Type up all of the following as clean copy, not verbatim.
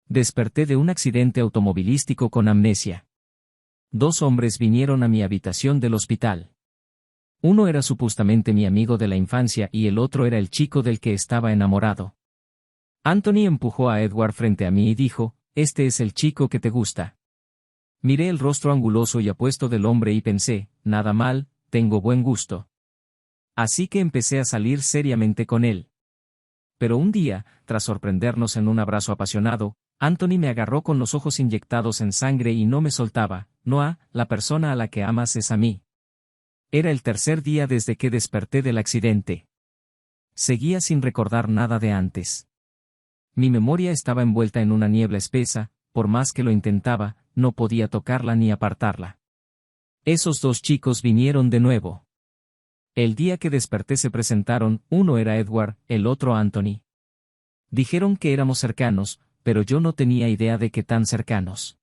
Desperté de un accidente automovilístico con amnesia. Dos hombres vinieron a mi habitación del hospital. Uno era supuestamente mi amigo de la infancia y el otro era el chico del que estaba enamorado. Anthony empujó a Edward frente a mí y dijo, «Este es el chico que te gusta». Miré el rostro anguloso y apuesto del hombre y pensé, nada mal, tengo buen gusto. Así que empecé a salir seriamente con él. Pero un día, tras sorprendernos en un abrazo apasionado, Anthony me agarró con los ojos inyectados en sangre y no me soltaba. «Noah, la persona a la que amas es a mí». Era el tercer día desde que desperté del accidente. Seguía sin recordar nada de antes. Mi memoria estaba envuelta en una niebla espesa, por más que lo intentaba, no podía tocarla ni apartarla. Esos dos chicos vinieron de nuevo. El día que desperté se presentaron, uno era Edward, el otro Anthony. Dijeron que éramos cercanos, pero yo no tenía idea de qué tan cercanos.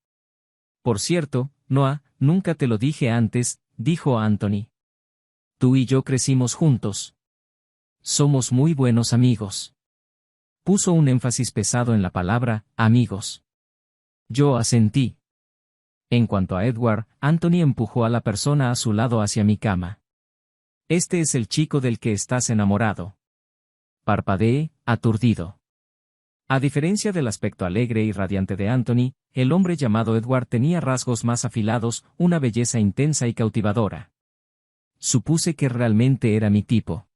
Por cierto, Noah, nunca te lo dije antes, dijo Anthony. Tú y yo crecimos juntos. Somos muy buenos amigos. Puso un énfasis pesado en la palabra, amigos. Yo asentí. En cuanto a Edward, Anthony empujó a la persona a su lado hacia mi cama. Este es el chico del que estás enamorado. Parpadeé, aturdido. A diferencia del aspecto alegre y radiante de Anthony, el hombre llamado Edward tenía rasgos más afilados, una belleza intensa y cautivadora. Supuse que realmente era mi tipo.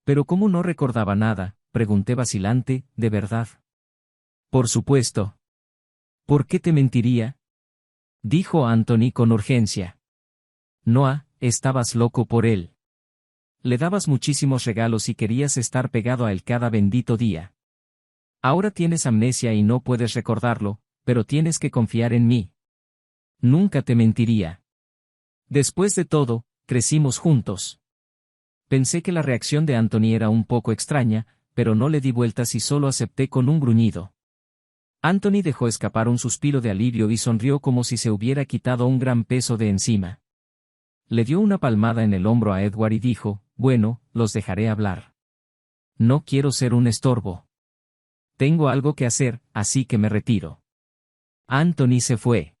Pero como no recordaba nada, pregunté vacilante, ¿de verdad? Por supuesto. ¿Por qué te mentiría? Dijo Anthony con urgencia. Noah, estabas loco por él. Le dabas muchísimos regalos y querías estar pegado a él cada bendito día. Ahora tienes amnesia y no puedes recordarlo, pero tienes que confiar en mí. Nunca te mentiría. Después de todo, crecimos juntos. Pensé que la reacción de Anthony era un poco extraña, pero no le di vueltas y solo acepté con un gruñido. Anthony dejó escapar un suspiro de alivio y sonrió como si se hubiera quitado un gran peso de encima. Le dio una palmada en el hombro a Edward y dijo, «Bueno, los dejaré hablar. No quiero ser un estorbo. Tengo algo que hacer, así que me retiro». Anthony se fue.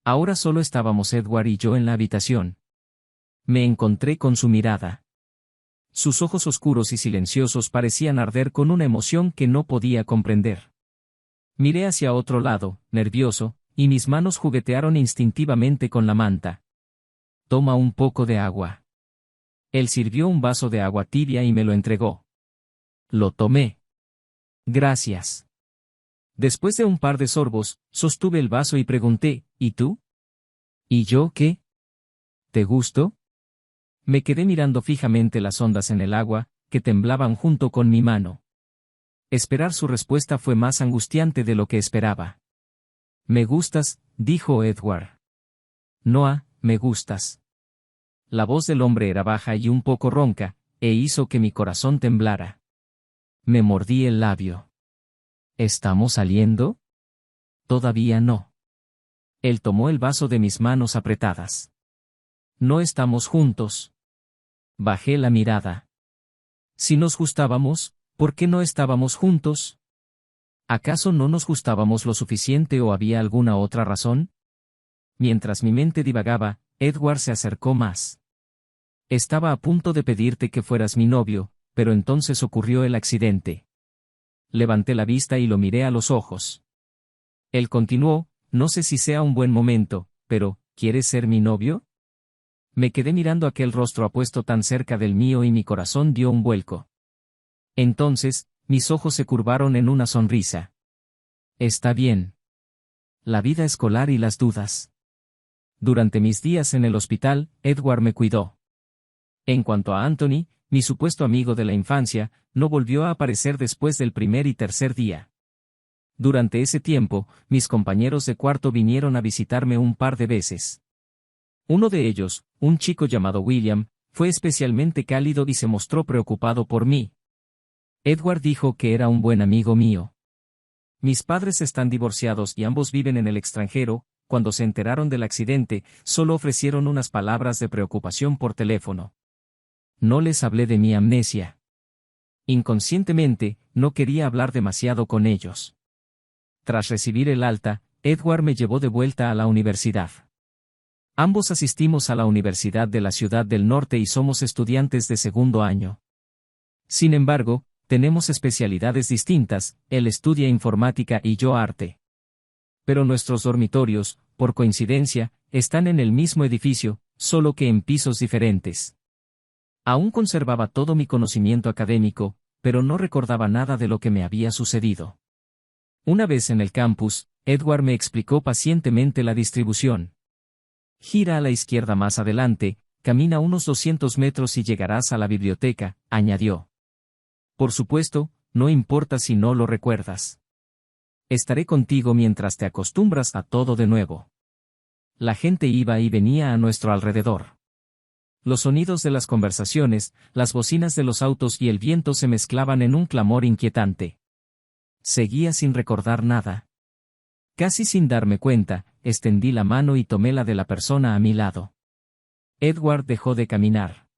Ahora solo estábamos Edward y yo en la habitación. Me encontré con su mirada. Sus ojos oscuros y silenciosos parecían arder con una emoción que no podía comprender. Miré hacia otro lado, nervioso, y mis manos juguetearon instintivamente con la manta. «Toma un poco de agua». Él sirvió un vaso de agua tibia y me lo entregó. Lo tomé. «Gracias». Después de un par de sorbos, sostuve el vaso y pregunté, «¿Y tú? ¿Y yo qué? ¿Te gustó?» Me quedé mirando fijamente las ondas en el agua, que temblaban junto con mi mano. Esperar su respuesta fue más angustiante de lo que esperaba. «Me gustas», dijo Edward. «Noah, me gustas». La voz del hombre era baja y un poco ronca, e hizo que mi corazón temblara. Me mordí el labio. «¿Estamos saliendo?» «Todavía no». Él tomó el vaso de mis manos apretadas. «No estamos juntos». Bajé la mirada. Si nos gustábamos, ¿por qué no estábamos juntos? ¿Acaso no nos gustábamos lo suficiente o había alguna otra razón? Mientras mi mente divagaba, Edward se acercó más. «Estaba a punto de pedirte que fueras mi novio, pero entonces ocurrió el accidente». Levanté la vista y lo miré a los ojos. Él continuó, «No sé si sea un buen momento, pero, ¿quieres ser mi novio?» Me quedé mirando aquel rostro apuesto tan cerca del mío y mi corazón dio un vuelco. Entonces, mis ojos se curvaron en una sonrisa. «Está bien». La vida escolar y las dudas. Durante mis días en el hospital, Edward me cuidó. En cuanto a Anthony, mi supuesto amigo de la infancia, no volvió a aparecer después del primer y tercer día. Durante ese tiempo, mis compañeros de cuarto vinieron a visitarme un par de veces. Uno de ellos, un chico llamado William, fue especialmente cálido y se mostró preocupado por mí. Edward dijo que era un buen amigo mío. Mis padres están divorciados y ambos viven en el extranjero. Cuando se enteraron del accidente, solo ofrecieron unas palabras de preocupación por teléfono. No les hablé de mi amnesia. Inconscientemente, no quería hablar demasiado con ellos. tras recibir el alta, Edward me llevó de vuelta a la universidad. Ambos asistimos a la Universidad de la Ciudad del Norte y somos estudiantes de segundo año. Sin embargo, tenemos especialidades distintas, él estudia informática y yo arte. Pero nuestros dormitorios, por coincidencia, están en el mismo edificio, solo que en pisos diferentes. Aún conservaba todo mi conocimiento académico, pero no recordaba nada de lo que me había sucedido. Una vez en el campus, Edward me explicó pacientemente la distribución. Gira a la izquierda más adelante, camina unos 200 metros y llegarás a la biblioteca, añadió. Por supuesto, no importa si no lo recuerdas. Estaré contigo mientras te acostumbras a todo de nuevo. La gente iba y venía a nuestro alrededor. Los sonidos de las conversaciones, las bocinas de los autos y el viento se mezclaban en un clamor inquietante. Seguía sin recordar nada. Casi sin darme cuenta, extendí la mano y tomé la de la persona a mi lado. Edward dejó de caminar.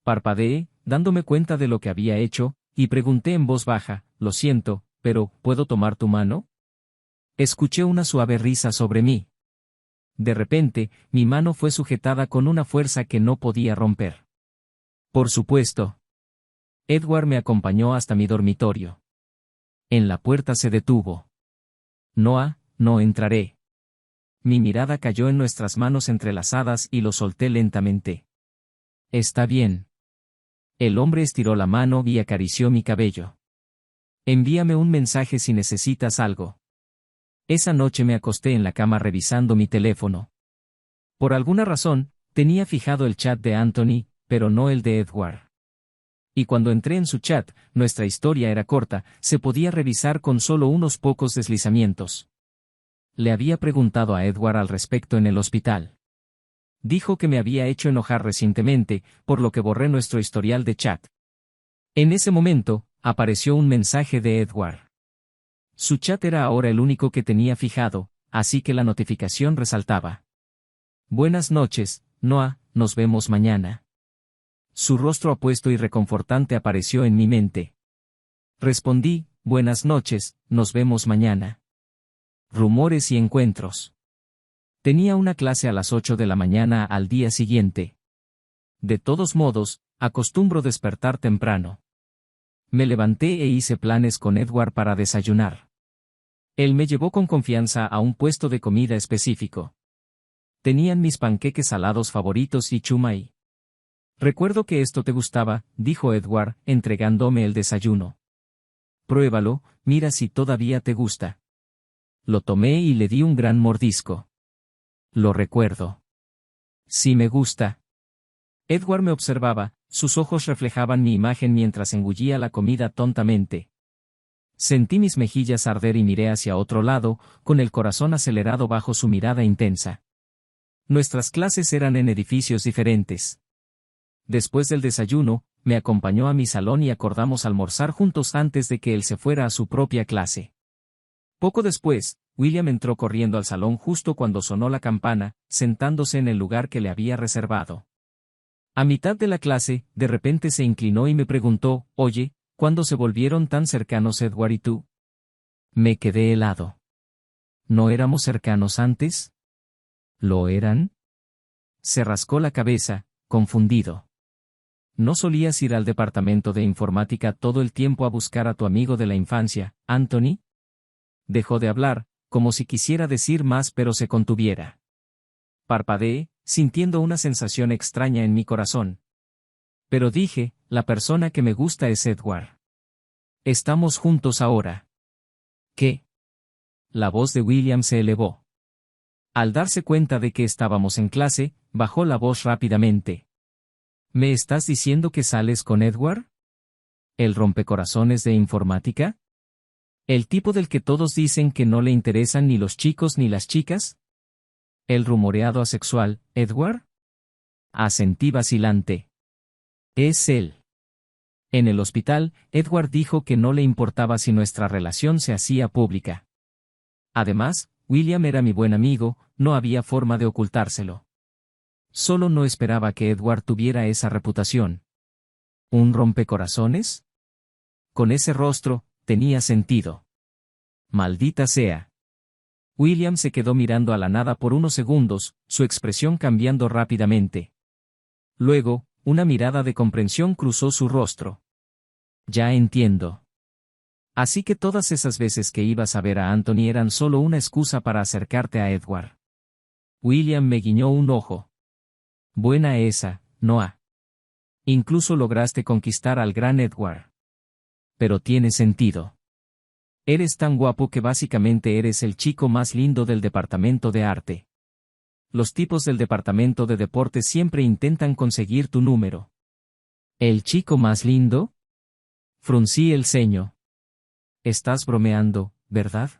Parpadeé, dándome cuenta de lo que había hecho, y pregunté en voz baja, «Lo siento, pero, ¿puedo tomar tu mano?» Escuché una suave risa sobre mí. De repente, mi mano fue sujetada con una fuerza que no podía romper. Por supuesto. Edward me acompañó hasta mi dormitorio. En la puerta se detuvo. «Noah, no entraré». Mi mirada cayó en nuestras manos entrelazadas y lo solté lentamente. «Está bien». El hombre estiró la mano y acarició mi cabello. «Envíame un mensaje si necesitas algo». Esa noche me acosté en la cama revisando mi teléfono. Por alguna razón, tenía fijado el chat de Anthony, pero no el de Edward. Y cuando entré en su chat, nuestra historia era corta, se podía revisar con solo unos pocos deslizamientos. Le había preguntado a Edward al respecto en el hospital. Dijo que me había hecho enojar recientemente, por lo que borré nuestro historial de chat. En ese momento, apareció un mensaje de Edward. Su chat era ahora el único que tenía fijado, así que la notificación resaltaba. «Buenas noches, Noah, nos vemos mañana». Su rostro apuesto y reconfortante apareció en mi mente. Respondí, «Buenas noches, nos vemos mañana». Rumores y encuentros. Tenía una clase a las 8 de la mañana al día siguiente. De todos modos, acostumbro despertar temprano. Me levanté e hice planes con Edward para desayunar. Él me llevó con confianza a un puesto de comida específico. Tenían mis panqueques salados favoritos y chumai. «Recuerdo que esto te gustaba», dijo Edward, entregándome el desayuno. «Pruébalo, mira si todavía te gusta». Lo tomé y le di un gran mordisco. «Lo recuerdo. Sí me gusta». Edward me observaba, sus ojos reflejaban mi imagen mientras engullía la comida tontamente. Sentí mis mejillas arder y miré hacia otro lado, con el corazón acelerado bajo su mirada intensa. Nuestras clases eran en edificios diferentes. Después del desayuno, me acompañó a mi salón y acordamos almorzar juntos antes de que él se fuera a su propia clase. Poco después, William entró corriendo al salón justo cuando sonó la campana, sentándose en el lugar que le había reservado. A mitad de la clase, de repente se inclinó y me preguntó, «Oye, ¿cuándo se volvieron tan cercanos Edward y tú?» Me quedé helado. ¿No éramos cercanos antes? ¿Lo eran? Se rascó la cabeza, confundido. ¿No solías ir al departamento de informática todo el tiempo a buscar a tu amigo de la infancia, Anthony? Dejó de hablar, como si quisiera decir más pero se contuviera. Parpadeé, sintiendo una sensación extraña en mi corazón. Pero dije, la persona que me gusta es Edward. Estamos juntos ahora. ¿Qué? La voz de William se elevó. Al darse cuenta de que estábamos en clase, bajó la voz rápidamente. ¿Me estás diciendo que sales con Edward? ¿El rompecorazones de informática? ¿El tipo del que todos dicen que no le interesan ni los chicos ni las chicas? ¿El rumoreado asexual, Edward? Asentí vacilante. Es él. En el hospital, Edward dijo que no le importaba si nuestra relación se hacía pública. Además, William era mi buen amigo, no había forma de ocultárselo. Solo no esperaba que Edward tuviera esa reputación. ¿Un rompecorazones? Con ese rostro, tenía sentido. Maldita sea. William se quedó mirando a la nada por unos segundos, su expresión cambiando rápidamente. Luego, una mirada de comprensión cruzó su rostro. Ya entiendo. Así que todas esas veces que ibas a ver a Anthony eran solo una excusa para acercarte a Edward. William me guiñó un ojo. Buena esa, Noah. Incluso lograste conquistar al gran Edward. Pero tiene sentido. Eres tan guapo que básicamente eres el chico más lindo del departamento de arte. Los tipos del departamento de deportes siempre intentan conseguir tu número. ¿El chico más lindo? Fruncí el ceño. Estás bromeando, ¿verdad?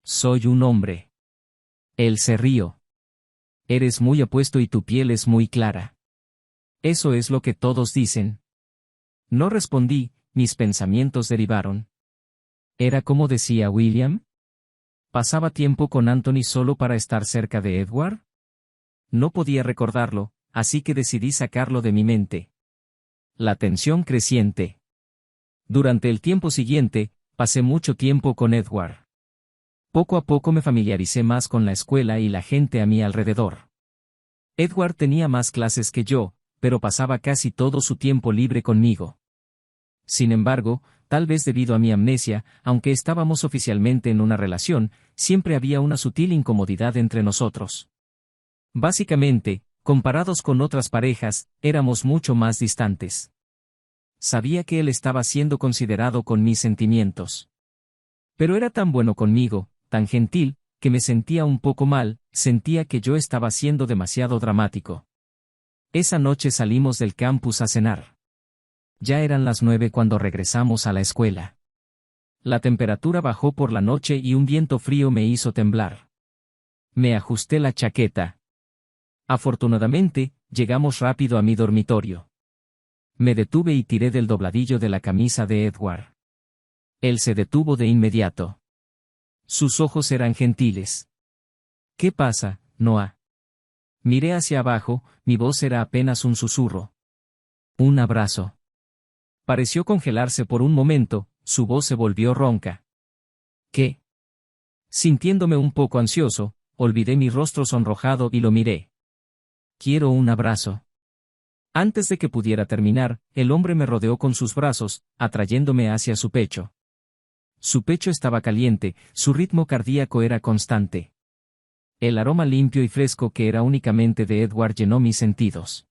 Soy un hombre. Él se rió. Eres muy apuesto y tu piel es muy clara. Eso es lo que todos dicen. No respondí, mis pensamientos derivaron. ¿Era como decía William? ¿Pasaba tiempo con Anthony solo para estar cerca de Edward? No podía recordarlo, así que decidí sacarlo de mi mente. La tensión creciente. Durante el tiempo siguiente, pasé mucho tiempo con Edward. Poco a poco me familiaricé más con la escuela y la gente a mi alrededor. Edward tenía más clases que yo, pero pasaba casi todo su tiempo libre conmigo. Sin embargo, tal vez debido a mi amnesia, aunque estábamos oficialmente en una relación, siempre había una sutil incomodidad entre nosotros. Básicamente, comparados con otras parejas, éramos mucho más distantes. Sabía que él estaba siendo considerado con mis sentimientos. Pero era tan bueno conmigo, tan gentil, que me sentía un poco mal, sentía que yo estaba siendo demasiado dramático. Esa noche salimos del campus a cenar. Ya eran las 9 cuando regresamos a la escuela. La temperatura bajó por la noche y un viento frío me hizo temblar. Me ajusté la chaqueta. Afortunadamente, llegamos rápido a mi dormitorio. Me detuve y tiré del dobladillo de la camisa de Edward. Él se detuvo de inmediato. Sus ojos eran gentiles. ¿Qué pasa, Noah? Miré hacia abajo, mi voz era apenas un susurro. Un abrazo. Pareció congelarse por un momento, su voz se volvió ronca. ¿Qué? Sintiéndome un poco ansioso, olvidé mi rostro sonrojado y lo miré. Quiero un abrazo. Antes de que pudiera terminar, el hombre me rodeó con sus brazos, atrayéndome hacia su pecho. Su pecho estaba caliente, su ritmo cardíaco era constante. El aroma limpio y fresco que era únicamente de Edward llenó mis sentidos.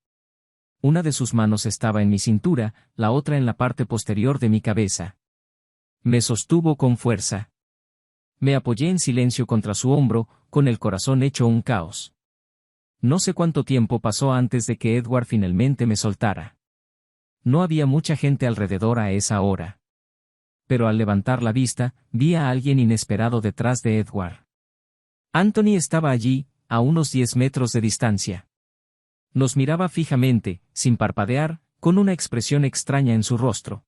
Una de sus manos estaba en mi cintura, la otra en la parte posterior de mi cabeza. Me sostuvo con fuerza. Me apoyé en silencio contra su hombro, con el corazón hecho un caos. No sé cuánto tiempo pasó antes de que Edward finalmente me soltara. No había mucha gente alrededor a esa hora. Pero al levantar la vista, vi a alguien inesperado detrás de Edward. Anthony estaba allí, a unos 10 metros de distancia. Nos miraba fijamente, sin parpadear, con una expresión extraña en su rostro.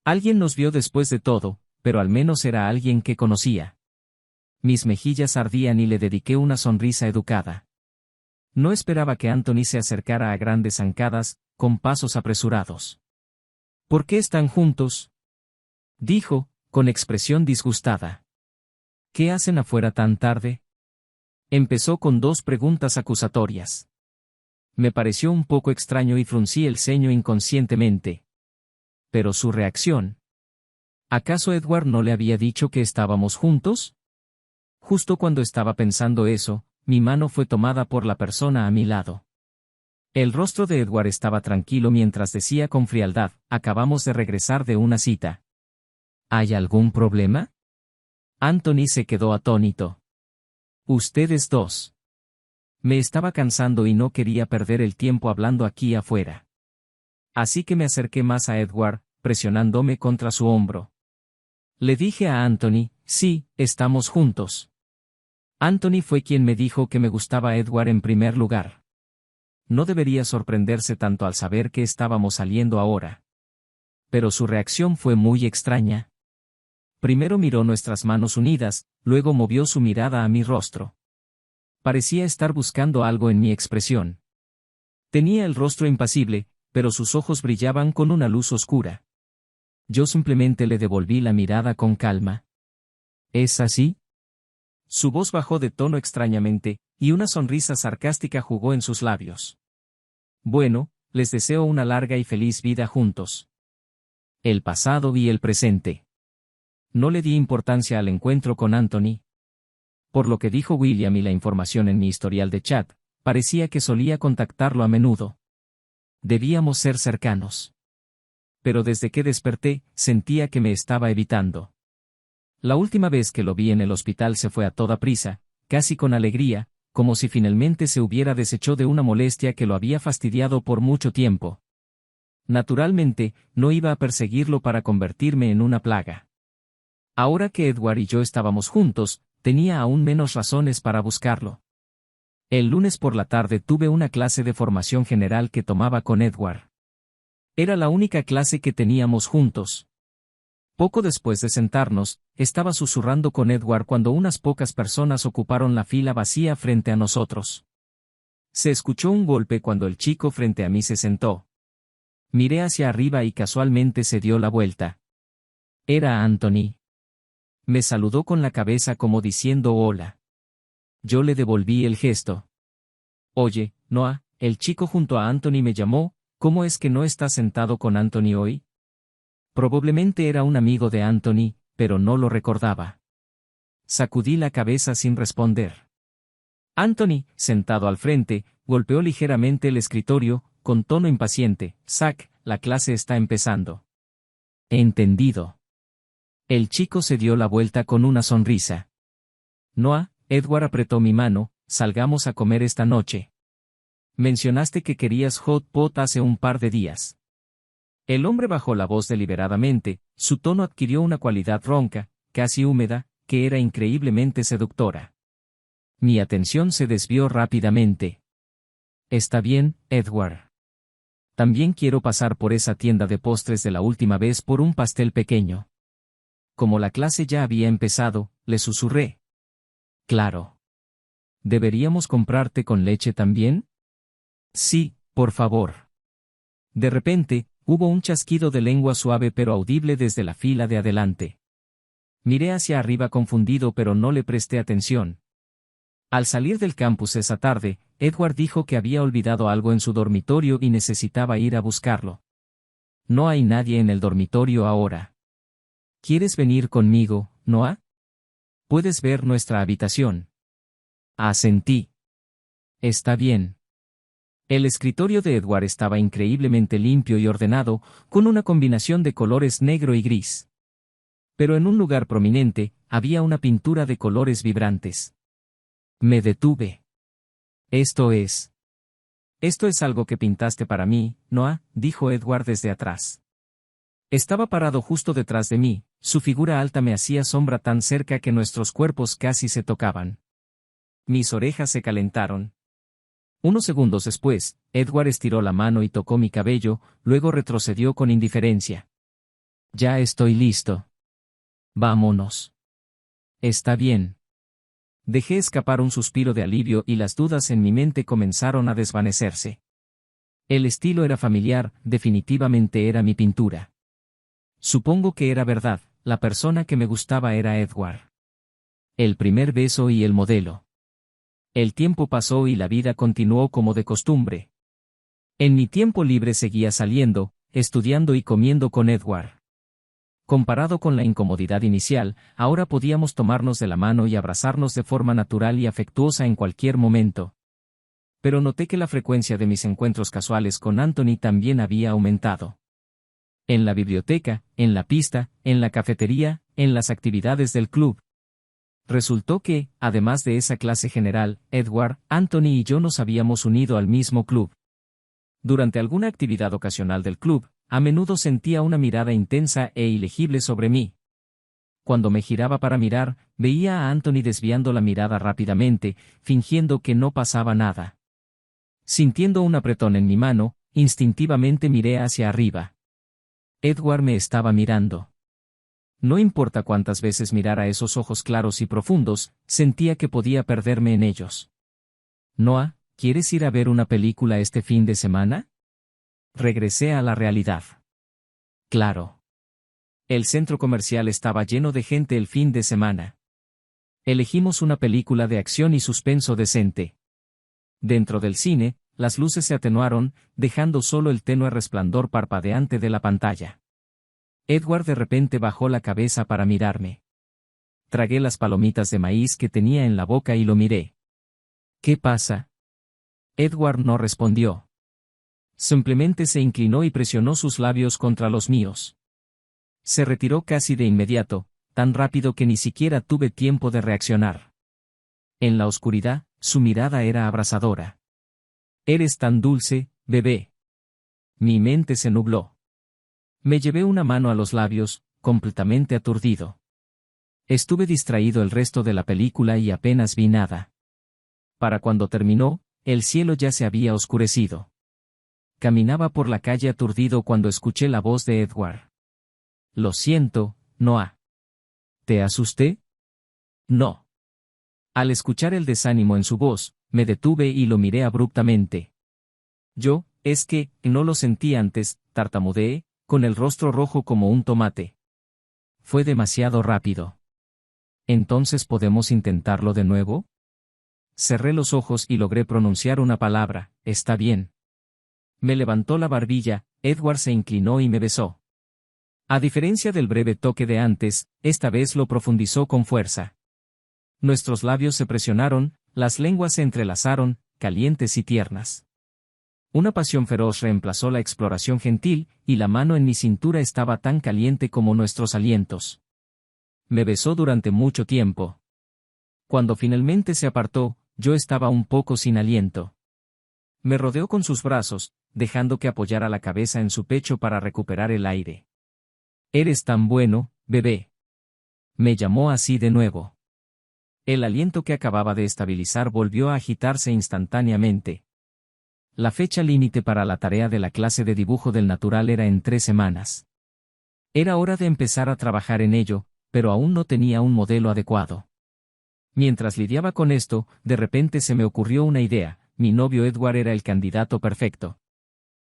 Alguien nos vio después de todo, pero al menos era alguien que conocía. Mis mejillas ardían y le dediqué una sonrisa educada. No esperaba que Anthony se acercara a grandes zancadas, con pasos apresurados. ¿Por qué están juntos?, dijo, con expresión disgustada. ¿Qué hacen afuera tan tarde? Empezó con 2 preguntas acusatorias. Me pareció un poco extraño y fruncí el ceño inconscientemente. Pero su reacción. ¿Acaso Edward no le había dicho que estábamos juntos? Justo cuando estaba pensando eso, mi mano fue tomada por la persona a mi lado. El rostro de Edward estaba tranquilo mientras decía con frialdad, acabamos de regresar de una cita. ¿Hay algún problema? Anthony se quedó atónito. Ustedes dos. Me estaba cansando y no quería perder el tiempo hablando aquí afuera. Así que me acerqué más a Edward, presionándome contra su hombro. Le dije a Anthony, sí, estamos juntos. Anthony fue quien me dijo que me gustaba Edward en primer lugar. No debería sorprenderse tanto al saber que estábamos saliendo ahora. Pero su reacción fue muy extraña. Primero miró nuestras manos unidas, luego movió su mirada a mi rostro. Parecía estar buscando algo en mi expresión. Tenía el rostro impasible, pero sus ojos brillaban con una luz oscura. Yo simplemente le devolví la mirada con calma. ¿Es así? Su voz bajó de tono extrañamente, y una sonrisa sarcástica jugó en sus labios. Bueno, les deseo una larga y feliz vida juntos. El pasado y el presente. No le di importancia al encuentro con Anthony. Por lo que dijo William y la información en mi historial de chat, parecía que solía contactarlo a menudo. Debíamos ser cercanos. Pero desde que desperté, sentía que me estaba evitando. La última vez que lo vi en el hospital se fue a toda prisa, casi con alegría, como si finalmente se hubiera deshecho de una molestia que lo había fastidiado por mucho tiempo. Naturalmente, no iba a perseguirlo para convertirme en una plaga. Ahora que Edward y yo estábamos juntos, tenía aún menos razones para buscarlo. El lunes por la tarde tuve una clase de formación general que tomaba con Edward. Era la única clase que teníamos juntos. Poco después de sentarnos, estaba susurrando con Edward cuando unas pocas personas ocuparon la fila vacía frente a nosotros. Se escuchó un golpe cuando el chico frente a mí se sentó. Miré hacia arriba y casualmente se dio la vuelta. Era Anthony. Me saludó con la cabeza como diciendo hola. Yo le devolví el gesto. Oye, Noah, el chico junto a Anthony me llamó, ¿cómo es que no estás sentado con Anthony hoy? Probablemente era un amigo de Anthony, pero no lo recordaba. Sacudí la cabeza sin responder. Anthony, sentado al frente, golpeó ligeramente el escritorio, con tono impaciente. Zack, la clase está empezando. Entendido. El chico se dio la vuelta con una sonrisa. Noah, Edward apretó mi mano, salgamos a comer esta noche. Mencionaste que querías hot pot hace un par de días. El hombre bajó la voz deliberadamente, su tono adquirió una cualidad ronca, casi húmeda, que era increíblemente seductora. Mi atención se desvió rápidamente. Está bien, Edward. También quiero pasar por esa tienda de postres de la última vez por un pastel pequeño. Como la clase ya había empezado, le susurré. Claro. ¿Deberíamos comprarte con leche también? Sí, por favor. De repente, hubo un chasquido de lengua suave pero audible desde la fila de adelante. Miré hacia arriba confundido pero no le presté atención. Al salir del campus esa tarde, Edward dijo que había olvidado algo en su dormitorio y necesitaba ir a buscarlo. No hay nadie en el dormitorio ahora. ¿Quieres venir conmigo, Noah? Puedes ver nuestra habitación. Asentí. Está bien. El escritorio de Edward estaba increíblemente limpio y ordenado, con una combinación de colores negro y gris. Pero en un lugar prominente, había una pintura de colores vibrantes. Me detuve. Esto es algo que pintaste para mí, Noah, dijo Edward desde atrás. Estaba parado justo detrás de mí, su figura alta me hacía sombra tan cerca que nuestros cuerpos casi se tocaban. Mis orejas se calentaron. Unos segundos después, Edward estiró la mano y tocó mi cabello, luego retrocedió con indiferencia. Ya estoy listo. Vámonos. Está bien. Dejé escapar un suspiro de alivio y las dudas en mi mente comenzaron a desvanecerse. El estilo era familiar, definitivamente era mi pintura. Supongo que era verdad, la persona que me gustaba era Edward. El primer beso y el modelo. El tiempo pasó y la vida continuó como de costumbre. En mi tiempo libre seguía saliendo, estudiando y comiendo con Edward. Comparado con la incomodidad inicial, ahora podíamos tomarnos de la mano y abrazarnos de forma natural y afectuosa en cualquier momento. Pero noté que la frecuencia de mis encuentros casuales con Anthony también había aumentado. En la biblioteca, en la pista, en la cafetería, en las actividades del club. Resultó que, además de esa clase general, Edward, Anthony y yo nos habíamos unido al mismo club. Durante alguna actividad ocasional del club, a menudo sentía una mirada intensa e ilegible sobre mí. Cuando me giraba para mirar, veía a Anthony desviando la mirada rápidamente, fingiendo que no pasaba nada. Sintiendo un apretón en mi mano, instintivamente miré hacia arriba. Edward me estaba mirando. No importa cuántas veces mirara esos ojos claros y profundos, sentía que podía perderme en ellos. Noah, ¿quieres ir a ver una película este fin de semana? Regresé a la realidad. Claro. El centro comercial estaba lleno de gente el fin de semana. Elegimos una película de acción y suspenso decente. Dentro del cine, las luces se atenuaron, dejando solo el tenue resplandor parpadeante de la pantalla. Edward de repente bajó la cabeza para mirarme. Tragué las palomitas de maíz que tenía en la boca y lo miré. ¿Qué pasa? Edward no respondió. Simplemente se inclinó y presionó sus labios contra los míos. Se retiró casi de inmediato, tan rápido que ni siquiera tuve tiempo de reaccionar. En la oscuridad, su mirada era abrasadora. Eres tan dulce, bebé. Mi mente se nubló. Me llevé una mano a los labios, completamente aturdido. Estuve distraído el resto de la película y apenas vi nada. Para cuando terminó, el cielo ya se había oscurecido. Caminaba por la calle aturdido cuando escuché la voz de Edward. Lo siento, Noah. ¿Te asusté? No. Al escuchar el desánimo en su voz, me detuve y lo miré abruptamente. Es que, no lo sentí antes, tartamudeé, con el rostro rojo como un tomate. Fue demasiado rápido. ¿Entonces podemos intentarlo de nuevo? Cerré los ojos y logré pronunciar una palabra, está bien. Me levantó la barbilla, Edward se inclinó y me besó. A diferencia del breve toque de antes, esta vez lo profundizó con fuerza. Nuestros labios se presionaron, las lenguas se entrelazaron, calientes y tiernas. Una pasión feroz reemplazó la exploración gentil, y la mano en mi cintura estaba tan caliente como nuestros alientos. Me besó durante mucho tiempo. Cuando finalmente se apartó, yo estaba un poco sin aliento. Me rodeó con sus brazos, dejando que apoyara la cabeza en su pecho para recuperar el aire. Eres tan bueno, bebé. Me llamó así de nuevo. El aliento que acababa de estabilizar volvió a agitarse instantáneamente. La fecha límite para la tarea de la clase de dibujo del natural era en 3 semanas. Era hora de empezar a trabajar en ello, pero aún no tenía un modelo adecuado. Mientras lidiaba con esto, de repente se me ocurrió una idea, mi novio Edward era el candidato perfecto.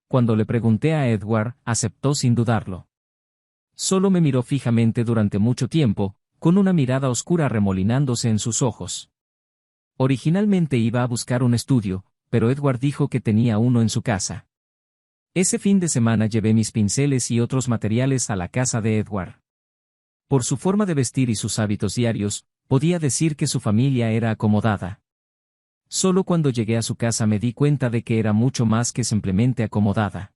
Cuando le pregunté a Edward, aceptó sin dudarlo. Solo me miró fijamente durante mucho tiempo, con una mirada oscura remolinándose en sus ojos. Originalmente iba a buscar un estudio, pero Edward dijo que tenía uno en su casa. Ese fin de semana llevé mis pinceles y otros materiales a la casa de Edward. Por su forma de vestir y sus hábitos diarios, podía decir que su familia era acomodada. Solo cuando llegué a su casa me di cuenta de que era mucho más que simplemente acomodada.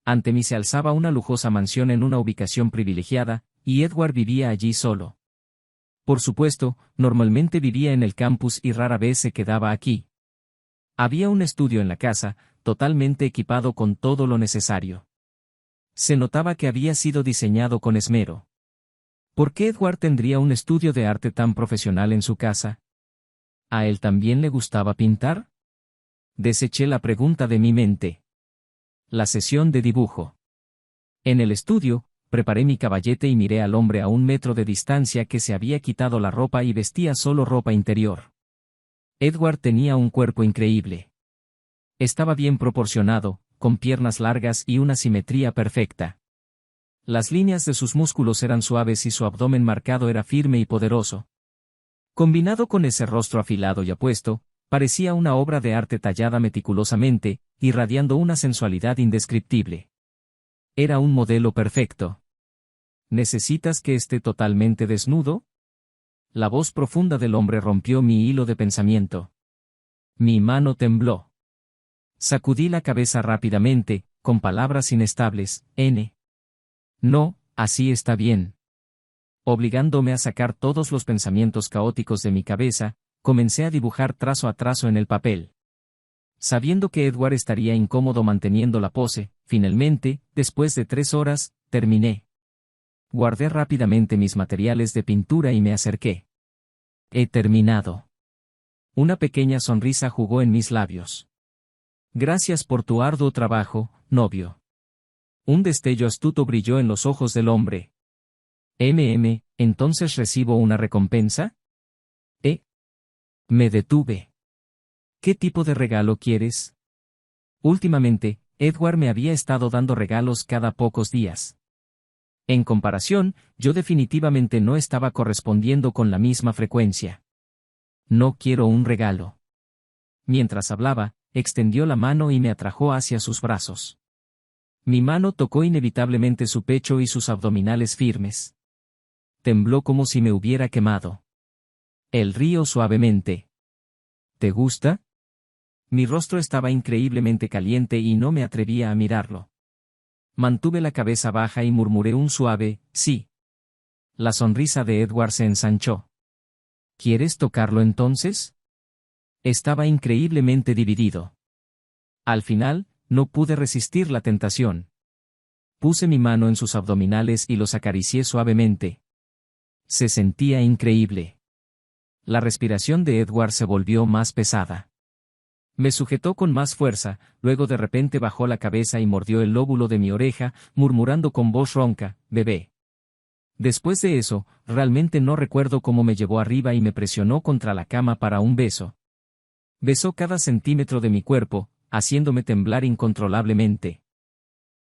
Ante mí se alzaba una lujosa mansión en una ubicación privilegiada, y Edward vivía allí solo. Por supuesto, normalmente vivía en el campus y rara vez se quedaba aquí. Había un estudio en la casa, totalmente equipado con todo lo necesario. Se notaba que había sido diseñado con esmero. ¿Por qué Edward tendría un estudio de arte tan profesional en su casa? ¿A él también le gustaba pintar? Deseché la pregunta de mi mente. La sesión de dibujo. En el estudio, preparé mi caballete y miré al hombre a 1 metro de distancia que se había quitado la ropa y vestía solo ropa interior. Edward tenía un cuerpo increíble. Estaba bien proporcionado, con piernas largas y una simetría perfecta. Las líneas de sus músculos eran suaves y su abdomen marcado era firme y poderoso. Combinado con ese rostro afilado y apuesto, parecía una obra de arte tallada meticulosamente, irradiando una sensualidad indescriptible. Era un modelo perfecto. ¿Necesitas que esté totalmente desnudo? La voz profunda del hombre rompió mi hilo de pensamiento. Mi mano tembló. Sacudí la cabeza rápidamente, con palabras inestables, No, así está bien. Obligándome a sacar todos los pensamientos caóticos de mi cabeza, comencé a dibujar trazo a trazo en el papel. Sabiendo que Edward estaría incómodo manteniendo la pose, finalmente, después de 3 horas, terminé. Guardé rápidamente mis materiales de pintura y me acerqué. He terminado. Una pequeña sonrisa jugó en mis labios. Gracias por tu arduo trabajo, novio. Un destello astuto brilló en los ojos del hombre. ¿Entonces recibo una recompensa? Me detuve. ¿Qué tipo de regalo quieres? Últimamente, Edward me había estado dando regalos cada pocos días. En comparación, yo definitivamente no estaba correspondiendo con la misma frecuencia. No quiero un regalo. Mientras hablaba, extendió la mano y me atrajo hacia sus brazos. Mi mano tocó inevitablemente su pecho y sus abdominales firmes. Tembló como si me hubiera quemado. Él rió suavemente. ¿Te gusta? Mi rostro estaba increíblemente caliente y no me atrevía a mirarlo. Mantuve la cabeza baja y murmuré un suave, sí. La sonrisa de Edward se ensanchó. ¿Quieres tocarlo entonces? Estaba increíblemente dividido. Al final, no pude resistir la tentación. Puse mi mano en sus abdominales y los acaricié suavemente. Se sentía increíble. La respiración de Edward se volvió más pesada. Me sujetó con más fuerza, luego de repente bajó la cabeza y mordió el lóbulo de mi oreja, murmurando con voz ronca, «Bebé». Después de eso, realmente no recuerdo cómo me llevó arriba y me presionó contra la cama para un beso. Besó cada centímetro de mi cuerpo, haciéndome temblar incontrolablemente.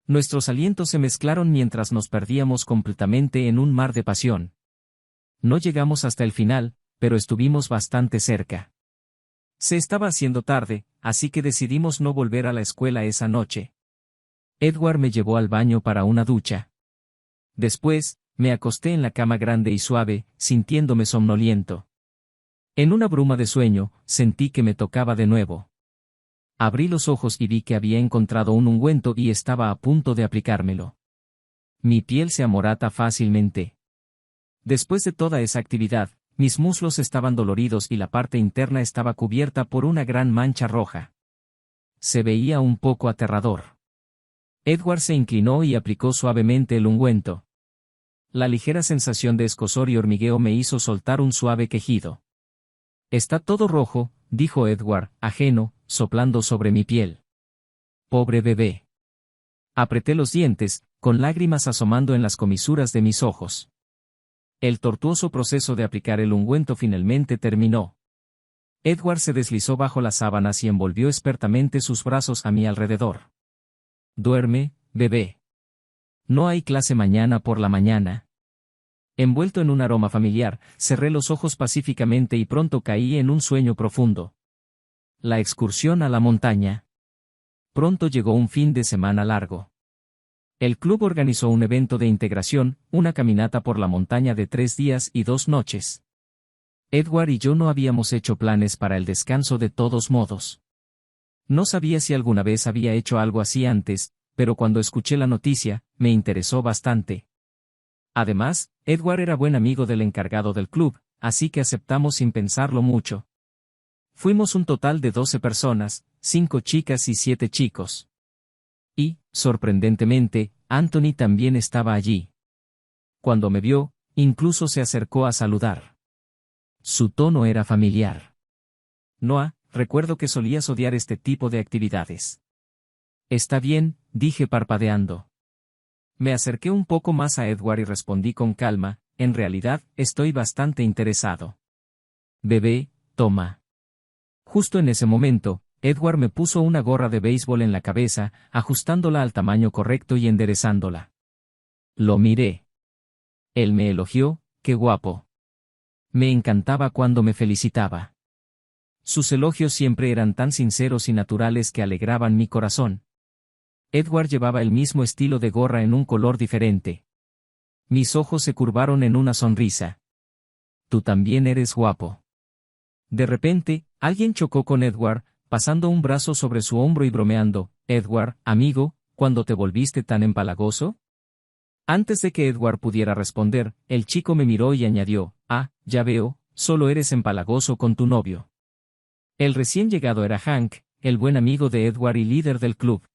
Nuestros alientos se mezclaron mientras nos perdíamos completamente en un mar de pasión. No llegamos hasta el final, pero estuvimos bastante cerca. Se estaba haciendo tarde, así que decidimos no volver a la escuela esa noche. Edward me llevó al baño para una ducha. Después, me acosté en la cama grande y suave, sintiéndome somnoliento. En una bruma de sueño, sentí que me tocaba de nuevo. Abrí los ojos y vi que había encontrado un ungüento y estaba a punto de aplicármelo. Mi piel se amorata fácilmente. Después de toda esa actividad, mis muslos estaban doloridos y la parte interna estaba cubierta por una gran mancha roja. Se veía un poco aterrador. Edward se inclinó y aplicó suavemente el ungüento. La ligera sensación de escozor y hormigueo me hizo soltar un suave quejido. «Está todo rojo», dijo Edward, ajeno, soplando sobre mi piel. «Pobre bebé». Apreté los dientes, con lágrimas asomando en las comisuras de mis ojos. El tortuoso proceso de aplicar el ungüento finalmente terminó. Edward se deslizó bajo las sábanas y envolvió expertamente sus brazos a mi alrededor. «Duerme, bebé. No hay clase mañana por la mañana». Envuelto en un aroma familiar, cerré los ojos pacíficamente y pronto caí en un sueño profundo. La excursión a la montaña. Pronto llegó un fin de semana largo. El club organizó un evento de integración, una caminata por la montaña de 3 días y 2 noches. Edward y yo no habíamos hecho planes para el descanso de todos modos. No sabía si alguna vez había hecho algo así antes, pero cuando escuché la noticia, me interesó bastante. Además, Edward era buen amigo del encargado del club, así que aceptamos sin pensarlo mucho. Fuimos un total de 12 personas, 5 chicas y 7 chicos. Y, sorprendentemente, Anthony también estaba allí. Cuando me vio, incluso se acercó a saludar. Su tono era familiar. «Noah, recuerdo que solías odiar este tipo de actividades». «Está bien», dije parpadeando. Me acerqué un poco más a Edward y respondí con calma, «En realidad, estoy bastante interesado». «Bebé, toma». Justo en ese momento, Edward me puso una gorra de béisbol en la cabeza, ajustándola al tamaño correcto y enderezándola. Lo miré. Él me elogió, «Qué guapo». Me encantaba cuando me felicitaba. Sus elogios siempre eran tan sinceros y naturales que alegraban mi corazón. Edward llevaba el mismo estilo de gorra en un color diferente. Mis ojos se curvaron en una sonrisa. «Tú también eres guapo». De repente, alguien chocó con Edward, pasando un brazo sobre su hombro y bromeando, «Edward, amigo, ¿cuándo te volviste tan empalagoso?». Antes de que Edward pudiera responder, el chico me miró y añadió, «Ah, ya veo, solo eres empalagoso con tu novio». El recién llegado era Hank, el buen amigo de Edward y líder del club.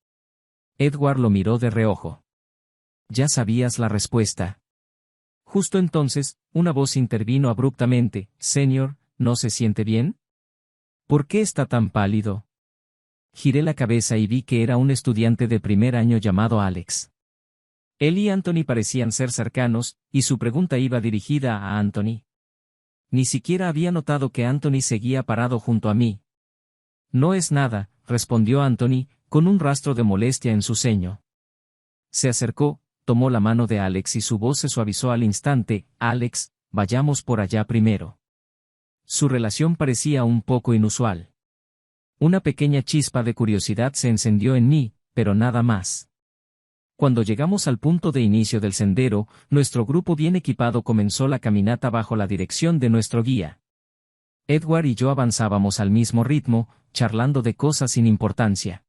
Edward lo miró de reojo. «Ya sabías la respuesta». Justo entonces, una voz intervino abruptamente, «Señor, ¿no se siente bien? ¿Por qué está tan pálido?». Giré la cabeza y vi que era un estudiante de primer año llamado Alex. Él y Anthony parecían ser cercanos, y su pregunta iba dirigida a Anthony. Ni siquiera había notado que Anthony seguía parado junto a mí. «No es nada», respondió Anthony, con un rastro de molestia en su ceño. Se acercó, tomó la mano de Alex y su voz se suavizó al instante. Alex, vayamos por allá primero. Su relación parecía un poco inusual. Una pequeña chispa de curiosidad se encendió en mí, pero nada más. Cuando llegamos al punto de inicio del sendero, nuestro grupo bien equipado comenzó la caminata bajo la dirección de nuestro guía. Edward y yo avanzábamos al mismo ritmo, charlando de cosas sin importancia.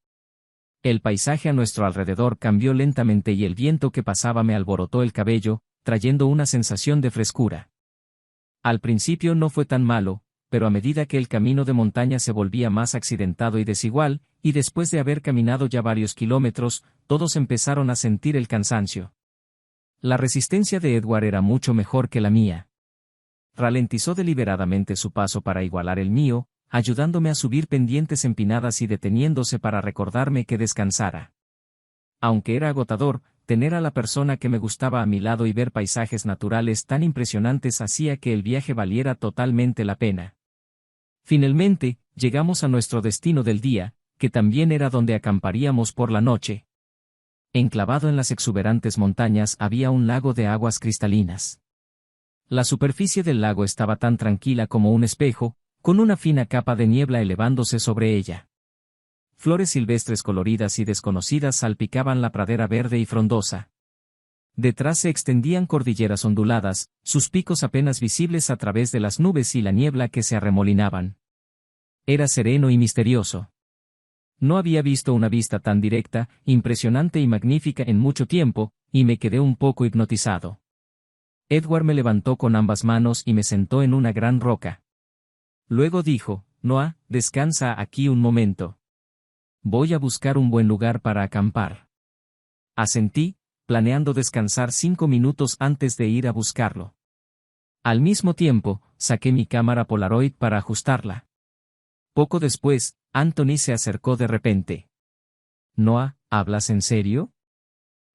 El paisaje a nuestro alrededor cambió lentamente y el viento que pasaba me alborotó el cabello, trayendo una sensación de frescura. Al principio no fue tan malo, pero a medida que el camino de montaña se volvía más accidentado y desigual, y después de haber caminado ya varios kilómetros, todos empezaron a sentir el cansancio. La resistencia de Edward era mucho mejor que la mía. Ralentizó deliberadamente su paso para igualar el mío, ayudándome a subir pendientes empinadas y deteniéndose para recordarme que descansara. Aunque era agotador, tener a la persona que me gustaba a mi lado y ver paisajes naturales tan impresionantes hacía que el viaje valiera totalmente la pena. Finalmente, llegamos a nuestro destino del día, que también era donde acamparíamos por la noche. Enclavado en las exuberantes montañas había un lago de aguas cristalinas. La superficie del lago estaba tan tranquila como un espejo, con una fina capa de niebla elevándose sobre ella. Flores silvestres coloridas y desconocidas salpicaban la pradera verde y frondosa. Detrás se extendían cordilleras onduladas, sus picos apenas visibles a través de las nubes y la niebla que se arremolinaban. Era sereno y misterioso. No había visto una vista tan directa, impresionante y magnífica en mucho tiempo, y me quedé un poco hipnotizado. Edward me levantó con ambas manos y me sentó en una gran roca. Luego dijo, Noah, descansa aquí un momento. Voy a buscar un buen lugar para acampar. Asentí, planeando descansar 5 minutos antes de ir a buscarlo. Al mismo tiempo, saqué mi cámara Polaroid para ajustarla. Poco después, Anthony se acercó de repente. Noah, ¿hablas en serio?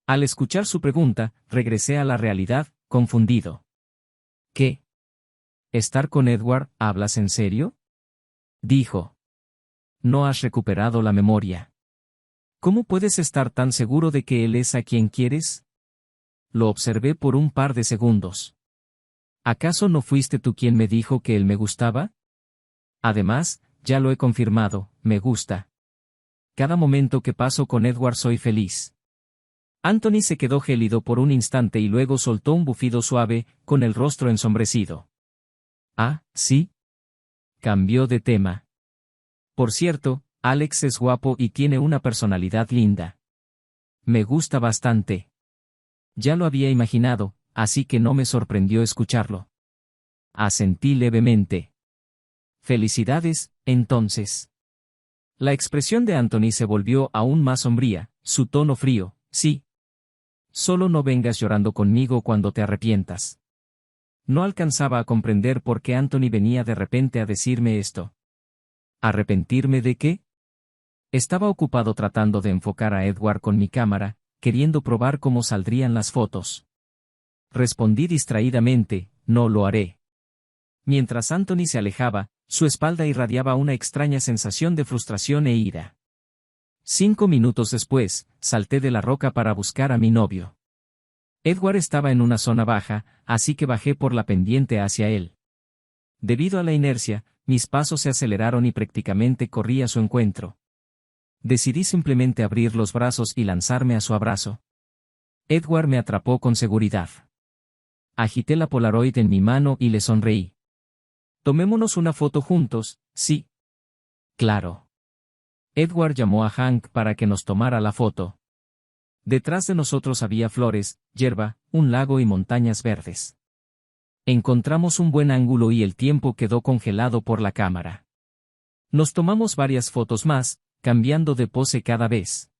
Al escuchar su pregunta, regresé a la realidad, confundido. ¿Qué? ¿Estar con Edward, hablas en serio? Dijo. No has recuperado la memoria. ¿Cómo puedes estar tan seguro de que él es a quien quieres? Lo observé por un par de segundos. ¿Acaso no fuiste tú quien me dijo que él me gustaba? Además, ya lo he confirmado, me gusta. Cada momento que paso con Edward soy feliz. Anthony se quedó gélido por un instante y luego soltó un bufido suave, con el rostro ensombrecido. Ah, ¿sí? Cambió de tema. Por cierto, Alex es guapo y tiene una personalidad linda. Me gusta bastante. Ya lo había imaginado, así que no me sorprendió escucharlo. Asentí levemente. Felicidades, entonces. La expresión de Anthony se volvió aún más sombría, su tono frío, sí. Solo no vengas llorando conmigo cuando te arrepientas. No alcanzaba a comprender por qué Anthony venía de repente a decirme esto. ¿Arrepentirme de qué? Estaba ocupado tratando de enfocar a Edward con mi cámara, queriendo probar cómo saldrían las fotos. Respondí distraídamente, no lo haré. Mientras Anthony se alejaba, su espalda irradiaba una extraña sensación de frustración e ira. 5 minutos después, salté de la roca para buscar a mi novio. Edward estaba en una zona baja, así que bajé por la pendiente hacia él. Debido a la inercia, mis pasos se aceleraron y prácticamente corrí a su encuentro. Decidí simplemente abrir los brazos y lanzarme a su abrazo. Edward me atrapó con seguridad. Agité la Polaroid en mi mano y le sonreí. Tomémonos una foto juntos, ¿sí? Claro. Edward llamó a Hank para que nos tomara la foto. Detrás de nosotros había flores, hierba, un lago y montañas verdes. Encontramos un buen ángulo y el tiempo quedó congelado por la cámara. Nos tomamos varias fotos más, cambiando de pose cada vez.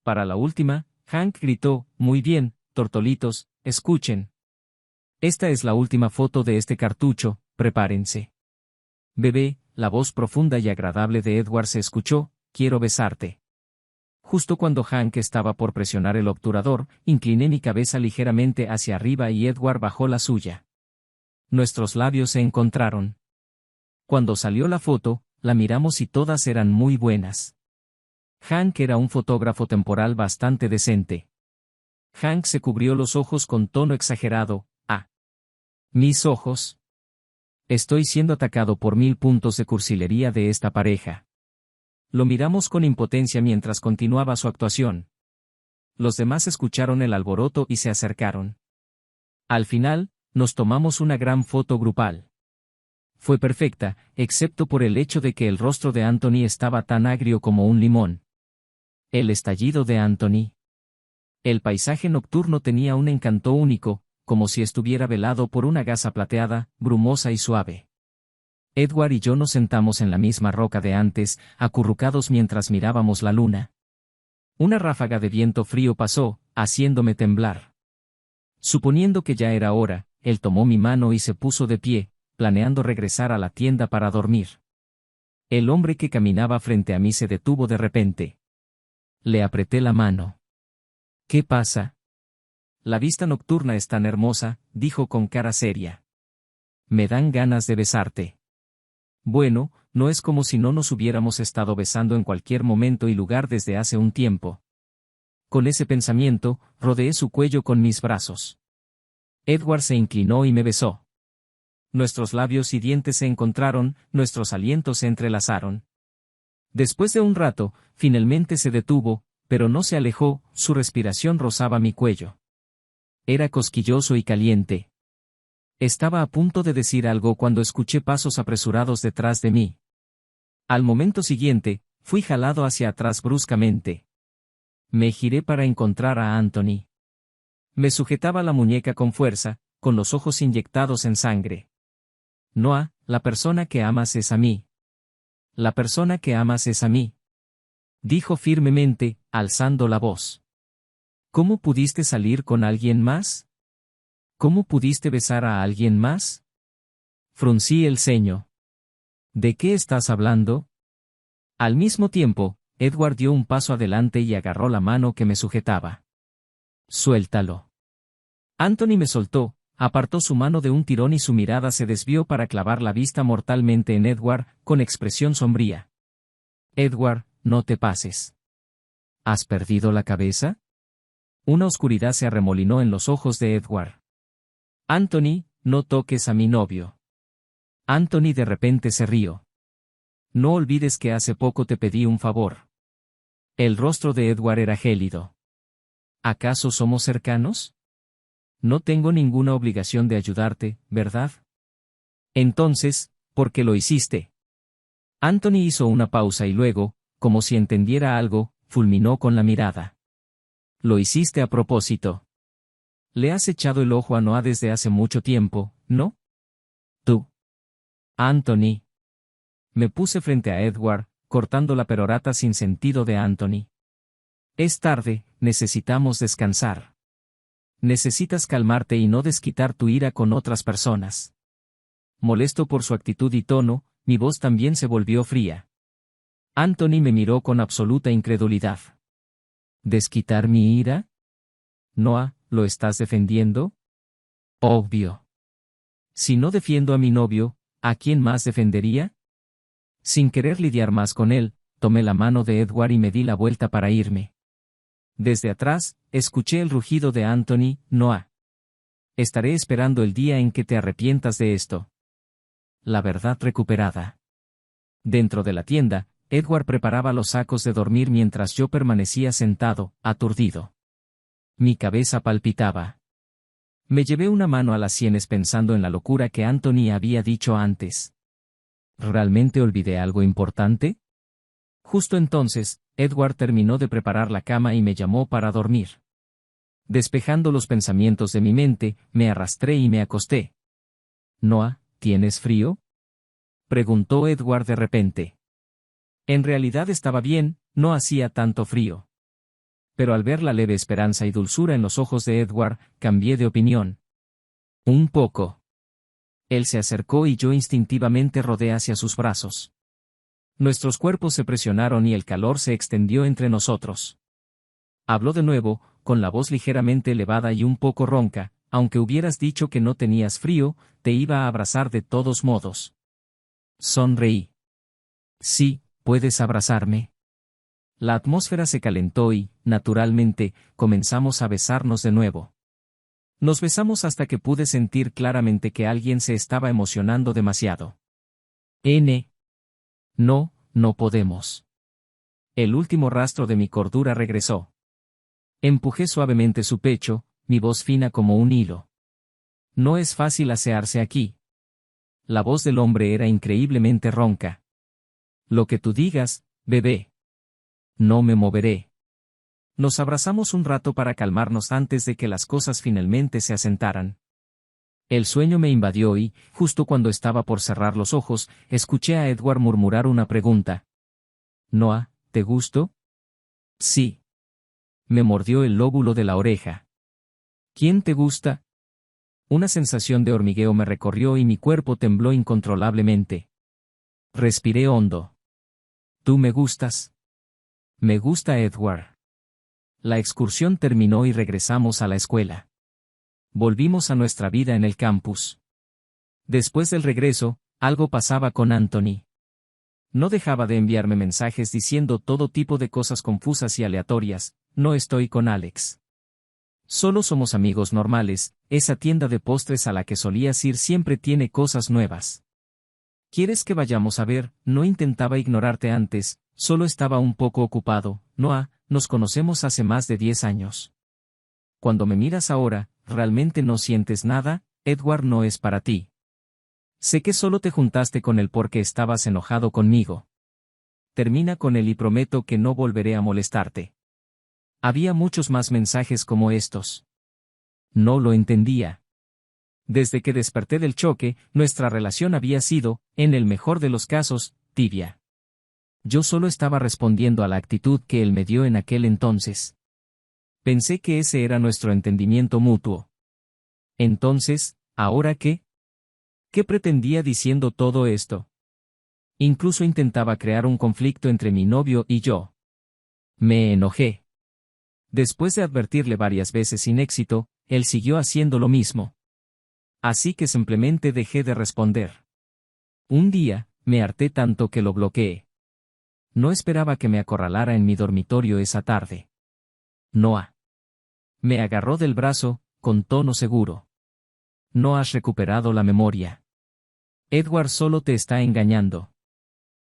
Para la última, Hank gritó, muy bien, tortolitos, escuchen. Esta es la última foto de este cartucho, prepárense. Bebé, la voz profunda y agradable de Edward se escuchó, quiero besarte. Justo cuando Hank estaba por presionar el obturador, incliné mi cabeza ligeramente hacia arriba y Edward bajó la suya. Nuestros labios se encontraron. Cuando salió la foto, la miramos y todas eran muy buenas. Hank era un fotógrafo temporal bastante decente. Hank se cubrió los ojos con tono exagerado. Ah. Mis ojos. Estoy siendo atacado por 1000 puntos de cursilería de esta pareja. Lo miramos con impotencia mientras continuaba su actuación. Los demás escucharon el alboroto y se acercaron. Al final, nos tomamos una gran foto grupal. Fue perfecta, excepto por el hecho de que el rostro de Anthony estaba tan agrio como un limón. El estallido de Anthony. El paisaje nocturno tenía un encanto único, como si estuviera velado por una gasa plateada, brumosa y suave. Edward y yo nos sentamos en la misma roca de antes, acurrucados mientras mirábamos la luna. Una ráfaga de viento frío pasó, haciéndome temblar. Suponiendo que ya era hora, él tomó mi mano y se puso de pie, planeando regresar a la tienda para dormir. El hombre que caminaba frente a mí se detuvo de repente. Le apreté la mano. ¿Qué pasa? La vista nocturna es tan hermosa, dijo con cara seria. Me dan ganas de besarte. Bueno, no es como si no nos hubiéramos estado besando en cualquier momento y lugar desde hace un tiempo. Con ese pensamiento, rodeé su cuello con mis brazos. Edward se inclinó y me besó. Nuestros labios y dientes se encontraron, nuestros alientos se entrelazaron. Después de un rato, finalmente se detuvo, pero no se alejó, su respiración rozaba mi cuello. Era cosquilloso y caliente. Estaba a punto de decir algo cuando escuché pasos apresurados detrás de mí. Al momento siguiente, fui jalado hacia atrás bruscamente. Me giré para encontrar a Anthony. Me sujetaba la muñeca con fuerza, con los ojos inyectados en sangre. Noah, la persona que amas es a mí. La persona que amas es a mí. Dijo firmemente, alzando la voz. ¿Cómo pudiste salir con alguien más? ¿Cómo pudiste besar a alguien más? Fruncí el ceño. ¿De qué estás hablando? Al mismo tiempo, Edward dio un paso adelante y agarró la mano que me sujetaba. Suéltalo. Anthony me soltó, apartó su mano de un tirón y su mirada se desvió para clavar la vista mortalmente en Edward, con expresión sombría. Edward, no te pases. ¿Has perdido la cabeza? Una oscuridad se arremolinó en los ojos de Edward. Anthony, no toques a mi novio. Anthony de repente se rió. No olvides que hace poco te pedí un favor. El rostro de Edward era gélido. ¿Acaso somos cercanos? No tengo ninguna obligación de ayudarte, ¿verdad? Entonces, ¿por qué lo hiciste? Anthony hizo una pausa y luego, como si entendiera algo, fulminó con la mirada. Lo hiciste a propósito. Le has echado el ojo a Noah desde hace mucho tiempo, ¿no? Tú. Anthony. Me puse frente a Edward, cortando la perorata sin sentido de Anthony. Es tarde, necesitamos descansar. Necesitas calmarte y no desquitar tu ira con otras personas. Molesto por su actitud y tono, mi voz también se volvió fría. Anthony me miró con absoluta incredulidad. ¿Desquitar mi ira? Noah, ¿lo estás defendiendo? Obvio. Si no defiendo a mi novio, ¿a quién más defendería? Sin querer lidiar más con él, tomé la mano de Edward y me di la vuelta para irme. Desde atrás, escuché el rugido de Anthony, Noah. Estaré esperando el día en que te arrepientas de esto. La verdad recuperada. Dentro de la tienda, Edward preparaba los sacos de dormir mientras yo permanecía sentado, aturdido. Mi cabeza palpitaba. Me llevé una mano a las sienes pensando en la locura que Anthony había dicho antes. ¿Realmente olvidé algo importante? Justo entonces, Edward terminó de preparar la cama y me llamó para dormir. Despejando los pensamientos de mi mente, me arrastré y me acosté. Noah, ¿tienes frío? Preguntó Edward de repente. En realidad estaba bien, no hacía tanto frío. Pero al ver la leve esperanza y dulzura en los ojos de Edward, cambié de opinión. Un poco. Él se acercó y yo instintivamente rodé hacia sus brazos. Nuestros cuerpos se presionaron y el calor se extendió entre nosotros. Habló de nuevo, con la voz ligeramente elevada y un poco ronca, aunque hubieras dicho que no tenías frío, te iba a abrazar de todos modos. Sonreí. Sí, puedes abrazarme. La atmósfera se calentó y, naturalmente, comenzamos a besarnos de nuevo. Nos besamos hasta que pude sentir claramente que alguien se estaba emocionando demasiado. No, no podemos. El último rastro de mi cordura regresó. Empujé suavemente su pecho, mi voz fina como un hilo. No es fácil asearse aquí. La voz del hombre era increíblemente ronca. Lo que tú digas, bebé. No me moveré. Nos abrazamos un rato para calmarnos antes de que las cosas finalmente se asentaran. El sueño me invadió y, justo cuando estaba por cerrar los ojos, escuché a Edward murmurar una pregunta. «Noah, ¿te gusto?» «Sí». Me mordió el lóbulo de la oreja. «¿Quién te gusta?» Una sensación de hormigueo me recorrió y mi cuerpo tembló incontrolablemente. Respiré hondo. «¿Tú me gustas?» «Me gusta Edward». La excursión terminó y regresamos a la escuela. Volvimos a nuestra vida en el campus. Después del regreso, algo pasaba con Anthony. No dejaba de enviarme mensajes diciendo todo tipo de cosas confusas y aleatorias. «No estoy con Alex. Solo somos amigos normales, esa tienda de postres a la que solías ir siempre tiene cosas nuevas. ¿Quieres que vayamos a ver?» No intentaba ignorarte antes, solo estaba un poco ocupado. «Noah, nos conocemos hace más de 10 años. Cuando me miras ahora, ¿realmente no sientes nada? Edward no es para ti. Sé que solo te juntaste con él porque estabas enojado conmigo. Termina con él y prometo que no volveré a molestarte». Había muchos más mensajes como estos. No lo entendía. Desde que desperté del choque, nuestra relación había sido, en el mejor de los casos, tibia. Yo solo estaba respondiendo a la actitud que él me dio en aquel entonces. Pensé que ese era nuestro entendimiento mutuo. Entonces, ¿ahora qué? ¿Qué pretendía diciendo todo esto? Incluso intentaba crear un conflicto entre mi novio y yo. Me enojé. Después de advertirle varias veces sin éxito, él siguió haciendo lo mismo. Así que simplemente dejé de responder. Un día, me harté tanto que lo bloqueé. No esperaba que me acorralara en mi dormitorio esa tarde. «Noah». Me agarró del brazo, con tono seguro. «No has recuperado la memoria. Edward solo te está engañando.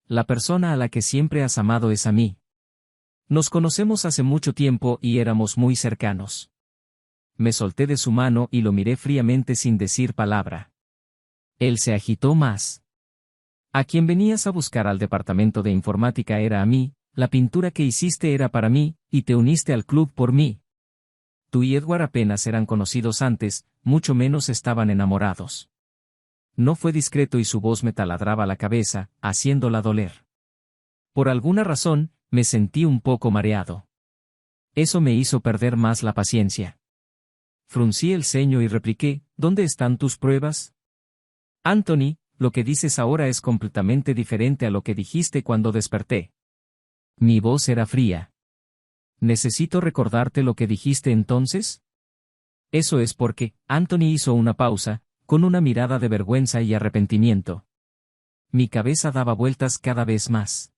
La persona a la que siempre has amado es a mí. Nos conocemos hace mucho tiempo y éramos muy cercanos». Me solté de su mano y lo miré fríamente sin decir palabra. Él se agitó más. «A quien venías a buscar al departamento de informática era a mí, la pintura que hiciste era para mí, y te uniste al club por mí. Tú y Edward apenas eran conocidos antes, mucho menos estaban enamorados». No fue discreto y su voz me taladraba la cabeza, haciéndola doler. Por alguna razón, me sentí un poco mareado. Eso me hizo perder más la paciencia. Fruncí el ceño y repliqué, «¿Dónde están tus pruebas?» «Anthony, lo que dices ahora es completamente diferente a lo que dijiste cuando desperté». Mi voz era fría. «¿Necesito recordarte lo que dijiste entonces?» Eso es porque, Anthony hizo una pausa, con una mirada de vergüenza y arrepentimiento. Mi cabeza daba vueltas cada vez más.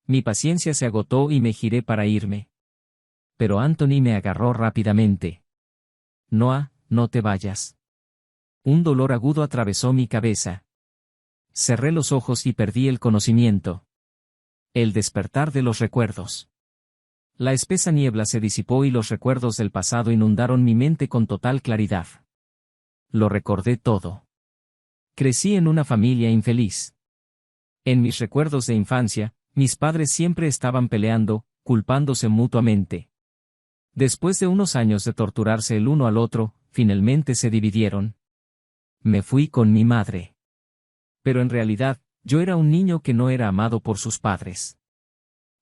Mi paciencia se agotó y me giré para irme. Pero Anthony me agarró rápidamente. «Noah, no te vayas». Un dolor agudo atravesó mi cabeza. Cerré los ojos y perdí el conocimiento. El despertar de los recuerdos. La espesa niebla se disipó y los recuerdos del pasado inundaron mi mente con total claridad. Lo recordé todo. Crecí en una familia infeliz. En mis recuerdos de infancia, mis padres siempre estaban peleando, culpándose mutuamente. Después de unos años de torturarse el uno al otro, finalmente se dividieron. Me fui con mi madre. Pero en realidad, yo era un niño que no era amado por sus padres.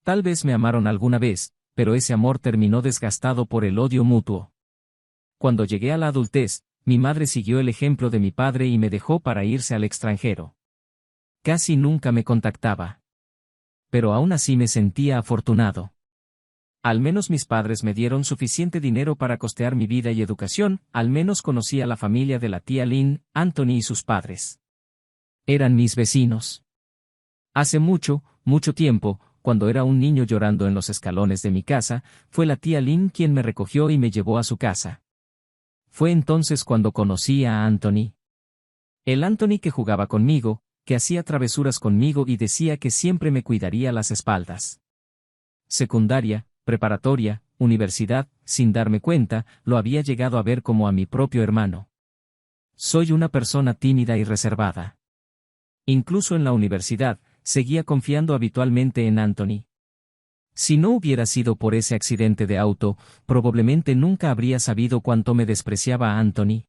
Tal vez me amaron alguna vez, pero ese amor terminó desgastado por el odio mutuo. Cuando llegué a la adultez, mi madre siguió el ejemplo de mi padre y me dejó para irse al extranjero. Casi nunca me contactaba. Pero aún así me sentía afortunado. Al menos mis padres me dieron suficiente dinero para costear mi vida y educación, al menos conocí a la familia de la tía Lynn, Anthony y sus padres. Eran mis vecinos. Hace mucho, mucho tiempo, cuando era un niño llorando en los escalones de mi casa, fue la tía Lynn quien me recogió y me llevó a su casa. Fue entonces cuando conocí a Anthony. El Anthony que jugaba conmigo, que hacía travesuras conmigo y decía que siempre me cuidaría las espaldas. Secundaria, preparatoria, universidad, sin darme cuenta, lo había llegado a ver como a mi propio hermano. Soy una persona tímida y reservada. Incluso en la universidad, seguía confiando habitualmente en Anthony. Si no hubiera sido por ese accidente de auto, probablemente nunca habría sabido cuánto me despreciaba Anthony.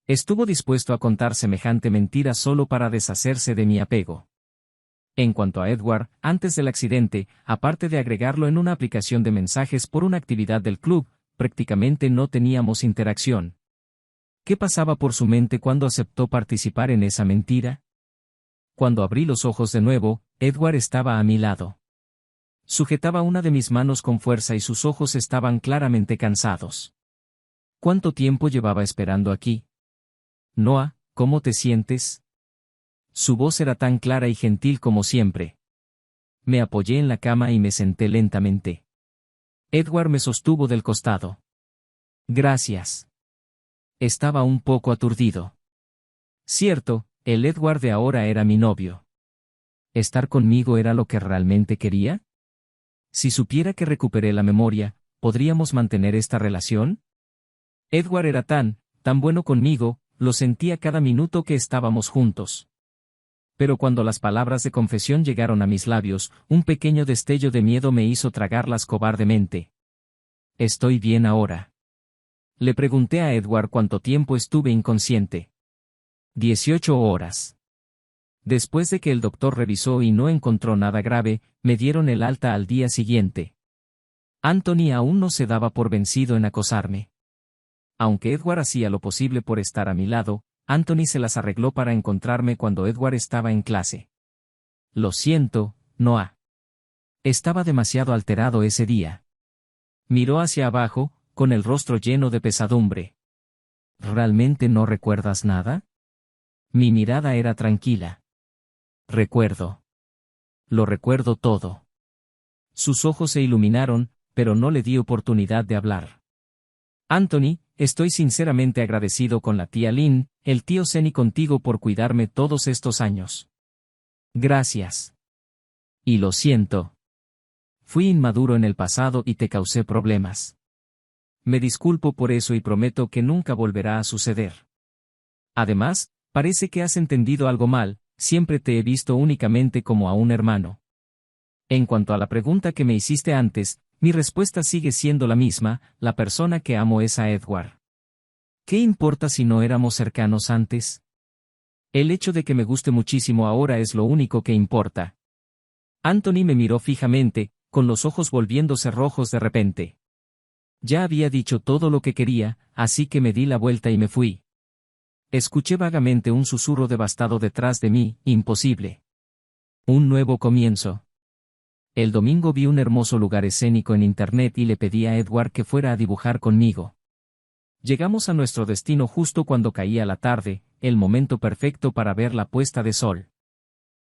Estuvo dispuesto a contar semejante mentira solo para deshacerse de mi apego. En cuanto a Edward, antes del accidente, aparte de agregarlo en una aplicación de mensajes por una actividad del club, prácticamente no teníamos interacción. ¿Qué pasaba por su mente cuando aceptó participar en esa mentira? Cuando abrí los ojos de nuevo, Edward estaba a mi lado. Sujetaba una de mis manos con fuerza y sus ojos estaban claramente cansados. ¿Cuánto tiempo llevaba esperando aquí? Noah, ¿cómo te sientes? Su voz era tan clara y gentil como siempre. Me apoyé en la cama y me senté lentamente. Edward me sostuvo del costado. Gracias. Estaba un poco aturdido. Cierto, el Edward de ahora era mi novio. ¿Estar conmigo era lo que realmente quería? Si supiera que recuperé la memoria, ¿podríamos mantener esta relación? Edward era tan bueno conmigo, lo sentía cada minuto que estábamos juntos. Pero cuando las palabras de confesión llegaron a mis labios, un pequeño destello de miedo me hizo tragarlas cobardemente. ¿Estoy bien ahora? Le pregunté a Edward cuánto tiempo estuve inconsciente. 18 horas. Después de que el doctor revisó y no encontró nada grave, me dieron el alta al día siguiente. Anthony aún no se daba por vencido en acosarme. Aunque Edward hacía lo posible por estar a mi lado, Anthony se las arregló para encontrarme cuando Edward estaba en clase. Lo siento, Noah. Estaba demasiado alterado ese día. Miró hacia abajo, con el rostro lleno de pesadumbre. ¿Realmente no recuerdas nada? Mi mirada era tranquila. Recuerdo. Lo recuerdo todo. Sus ojos se iluminaron, pero no le di oportunidad de hablar. Anthony, estoy sinceramente agradecido con la tía Lynn, el tío Zen y contigo por cuidarme todos estos años. Gracias. Y lo siento. Fui inmaduro en el pasado y te causé problemas. Me disculpo por eso y prometo que nunca volverá a suceder. Además, parece que has entendido algo mal, siempre te he visto únicamente como a un hermano. En cuanto a la pregunta que me hiciste antes, mi respuesta sigue siendo la misma, la persona que amo es a Edward. ¿Qué importa si no éramos cercanos antes? El hecho de que me guste muchísimo ahora es lo único que importa. Anthony me miró fijamente, con los ojos volviéndose rojos de repente. Ya había dicho todo lo que quería, así que me di la vuelta y me fui. Escuché vagamente un susurro devastado detrás de mí, imposible. Un nuevo comienzo. El domingo vi un hermoso lugar escénico en internet y le pedí a Edward que fuera a dibujar conmigo. Llegamos a nuestro destino justo cuando caía la tarde, el momento perfecto para ver la puesta de sol.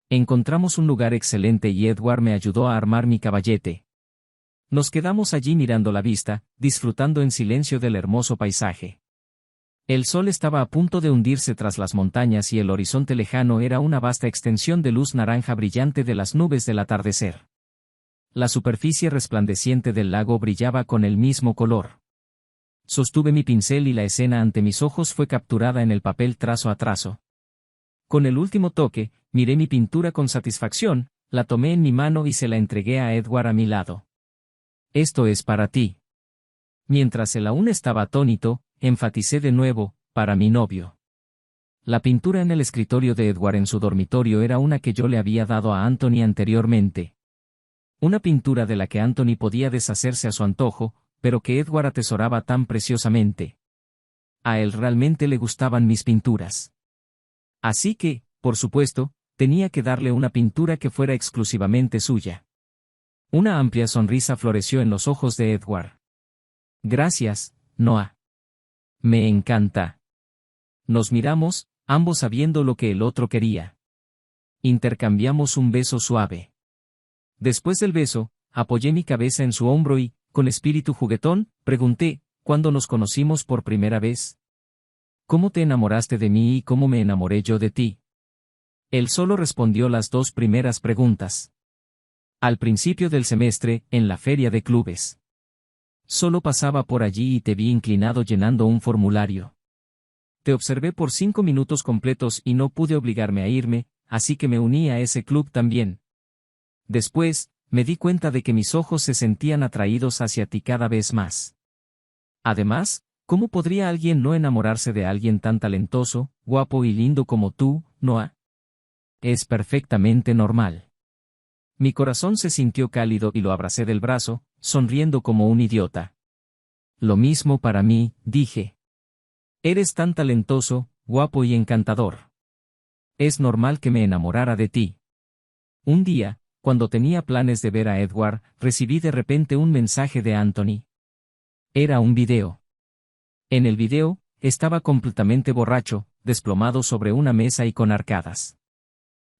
Encontramos un lugar excelente y Edward me ayudó a armar mi caballete. Nos quedamos allí mirando la vista, disfrutando en silencio del hermoso paisaje. El sol estaba a punto de hundirse tras las montañas y el horizonte lejano era una vasta extensión de luz naranja brillante de las nubes del atardecer. La superficie resplandeciente del lago brillaba con el mismo color. Sostuve mi pincel y la escena ante mis ojos fue capturada en el papel trazo a trazo. Con el último toque, miré mi pintura con satisfacción, la tomé en mi mano y se la entregué a Edward a mi lado. Esto es para ti. Mientras él aún estaba atónito, enfaticé de nuevo, para mi novio. La pintura en el escritorio de Edward en su dormitorio era una que yo le había dado a Anthony anteriormente. Una pintura de la que Anthony podía deshacerse a su antojo, pero que Edward atesoraba tan preciosamente. A él realmente le gustaban mis pinturas. Así que, por supuesto, tenía que darle una pintura que fuera exclusivamente suya. Una amplia sonrisa floreció en los ojos de Edward. Gracias, Noah. Me encanta. Nos miramos, ambos sabiendo lo que el otro quería. Intercambiamos un beso suave. Después del beso, apoyé mi cabeza en su hombro y, con espíritu juguetón, pregunté, ¿cuándo nos conocimos por primera vez? ¿Cómo te enamoraste de mí y cómo me enamoré yo de ti? Él solo respondió las dos primeras preguntas. Al principio del semestre, en la feria de clubes. Solo pasaba por allí y te vi inclinado llenando un formulario. Te observé por 5 minutos completos y no pude obligarme a irme, así que me uní a ese club también. Después, me di cuenta de que mis ojos se sentían atraídos hacia ti cada vez más. Además, ¿cómo podría alguien no enamorarse de alguien tan talentoso, guapo y lindo como tú, Noah? Es perfectamente normal. Mi corazón se sintió cálido y lo abracé del brazo, sonriendo como un idiota. Lo mismo para mí, dije. Eres tan talentoso, guapo y encantador. Es normal que me enamorara de ti. Un día, cuando tenía planes de ver a Edward, recibí de repente un mensaje de Anthony. Era un video. En el video, estaba completamente borracho, desplomado sobre una mesa y con arcadas.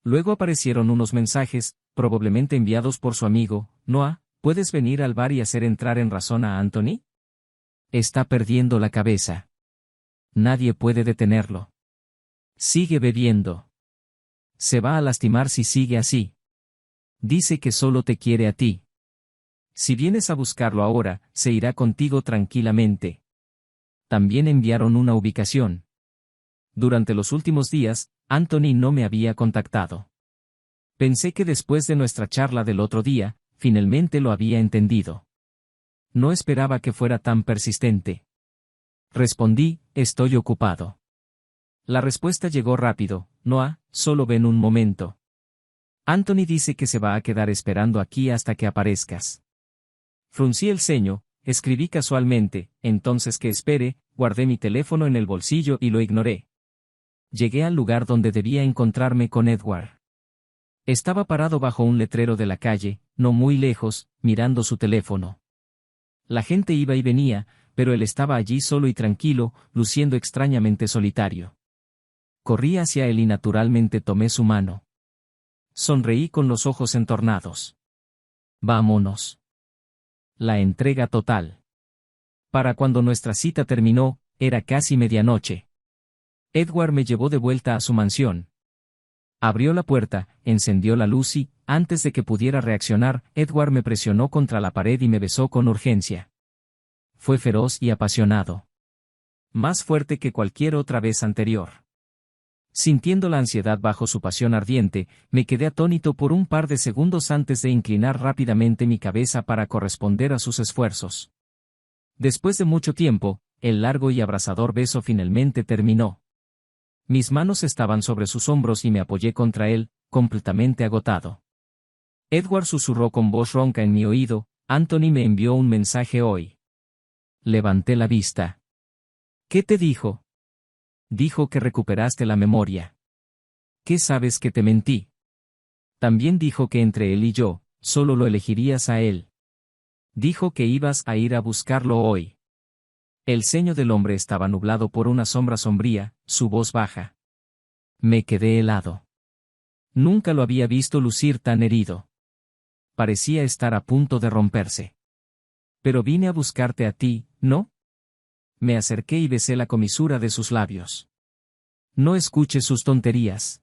Luego aparecieron unos mensajes, probablemente enviados por su amigo, Noah, ¿puedes venir al bar y hacer entrar en razón a Anthony? Está perdiendo la cabeza. Nadie puede detenerlo. Sigue bebiendo. Se va a lastimar si sigue así. Dice que solo te quiere a ti. Si vienes a buscarlo ahora, se irá contigo tranquilamente. También enviaron una ubicación. Durante los últimos días, Anthony no me había contactado. Pensé que después de nuestra charla del otro día, finalmente lo había entendido. No esperaba que fuera tan persistente. Respondí, estoy ocupado. La respuesta llegó rápido, Noah, solo ven un momento. Anthony dice que se va a quedar esperando aquí hasta que aparezcas. Fruncí el ceño, escribí casualmente, entonces que espere, guardé mi teléfono en el bolsillo y lo ignoré. Llegué al lugar donde debía encontrarme con Edward. Estaba parado bajo un letrero de la calle, no muy lejos, mirando su teléfono. La gente iba y venía, pero él estaba allí solo y tranquilo, luciendo extrañamente solitario. Corrí hacia él y naturalmente tomé su mano. Sonreí con los ojos entornados. Vámonos. La entrega total. Para cuando nuestra cita terminó, era casi medianoche. Edward me llevó de vuelta a su mansión. Abrió la puerta, encendió la luz y, antes de que pudiera reaccionar, Edward me presionó contra la pared y me besó con urgencia. Fue feroz y apasionado. Más fuerte que cualquier otra vez anterior. Sintiendo la ansiedad bajo su pasión ardiente, me quedé atónito por un par de segundos antes de inclinar rápidamente mi cabeza para corresponder a sus esfuerzos. Después de mucho tiempo, el largo y abrasador beso finalmente terminó. Mis manos estaban sobre sus hombros y me apoyé contra él, completamente agotado. Edward susurró con voz ronca en mi oído, Anthony me envió un mensaje hoy. Levanté la vista. ¿Qué te dijo? Dijo que recuperaste la memoria. ¿Qué sabes que te mentí? También dijo que entre él y yo, solo lo elegirías a él. Dijo que ibas a ir a buscarlo hoy. El ceño del hombre estaba nublado por una sombra sombría, su voz baja. Me quedé helado. Nunca lo había visto lucir tan herido. Parecía estar a punto de romperse. Pero vine a buscarte a ti, ¿no? Me acerqué y besé la comisura de sus labios. No escuches sus tonterías.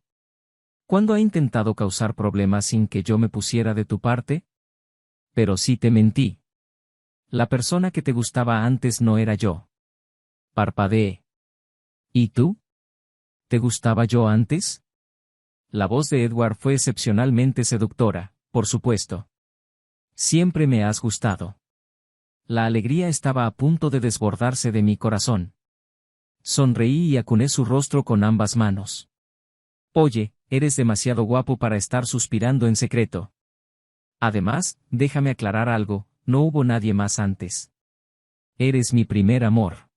¿Cuándo ha intentado causar problemas sin que yo me pusiera de tu parte? Pero sí te mentí. La persona que te gustaba antes no era yo. Parpadeé. ¿Y tú? ¿Te gustaba yo antes? La voz de Edward fue excepcionalmente seductora, por supuesto. Siempre me has gustado. La alegría estaba a punto de desbordarse de mi corazón. Sonreí y acuné su rostro con ambas manos. Oye, eres demasiado guapo para estar suspirando en secreto. Además, déjame aclarar algo, no hubo nadie más antes. Eres mi primer amor.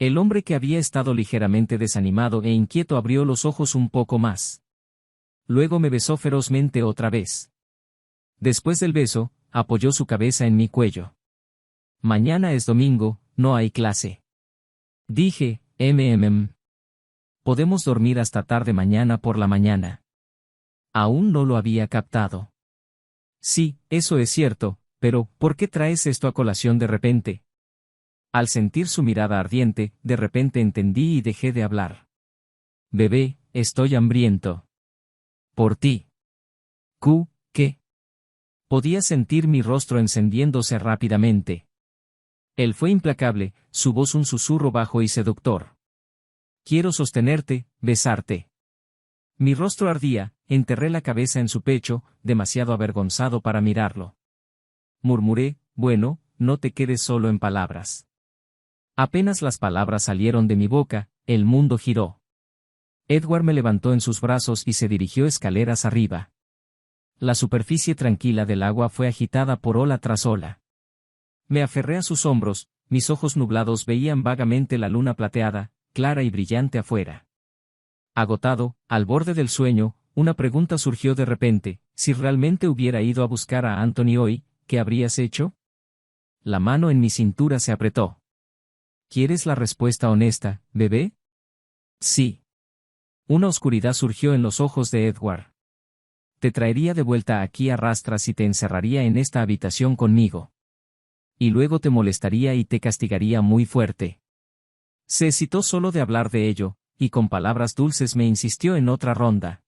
El hombre que había estado ligeramente desanimado e inquieto abrió los ojos un poco más. Luego me besó ferozmente otra vez. Después del beso, apoyó su cabeza en mi cuello. Mañana es domingo, no hay clase. Dije, podemos dormir hasta tarde mañana por la mañana. Aún no lo había captado. Sí, eso es cierto, pero ¿por qué traes esto a colación de repente? Al sentir su mirada ardiente, de repente entendí y dejé de hablar. Bebé, estoy hambriento. Por ti. ¿Qué? Podía sentir mi rostro encendiéndose rápidamente. Él fue implacable, su voz un susurro bajo y seductor. Quiero sostenerte, besarte. Mi rostro ardía, enterré la cabeza en su pecho, demasiado avergonzado para mirarlo. Murmuré, bueno, no te quedes solo en palabras. Apenas las palabras salieron de mi boca, el mundo giró. Edward me levantó en sus brazos y se dirigió escaleras arriba. La superficie tranquila del agua fue agitada por ola tras ola. Me aferré a sus hombros, mis ojos nublados veían vagamente la luna plateada, clara y brillante afuera. Agotado, al borde del sueño, una pregunta surgió de repente: si realmente hubiera ido a buscar a Anthony hoy, ¿qué habrías hecho? La mano en mi cintura se apretó. ¿Quieres la respuesta honesta, bebé? Sí. Una oscuridad surgió en los ojos de Edward. Te traería de vuelta aquí a rastras y te encerraría en esta habitación conmigo. Y luego te molestaría y te castigaría muy fuerte. Se excitó solo de hablar de ello, y con palabras dulces me insistió en otra ronda.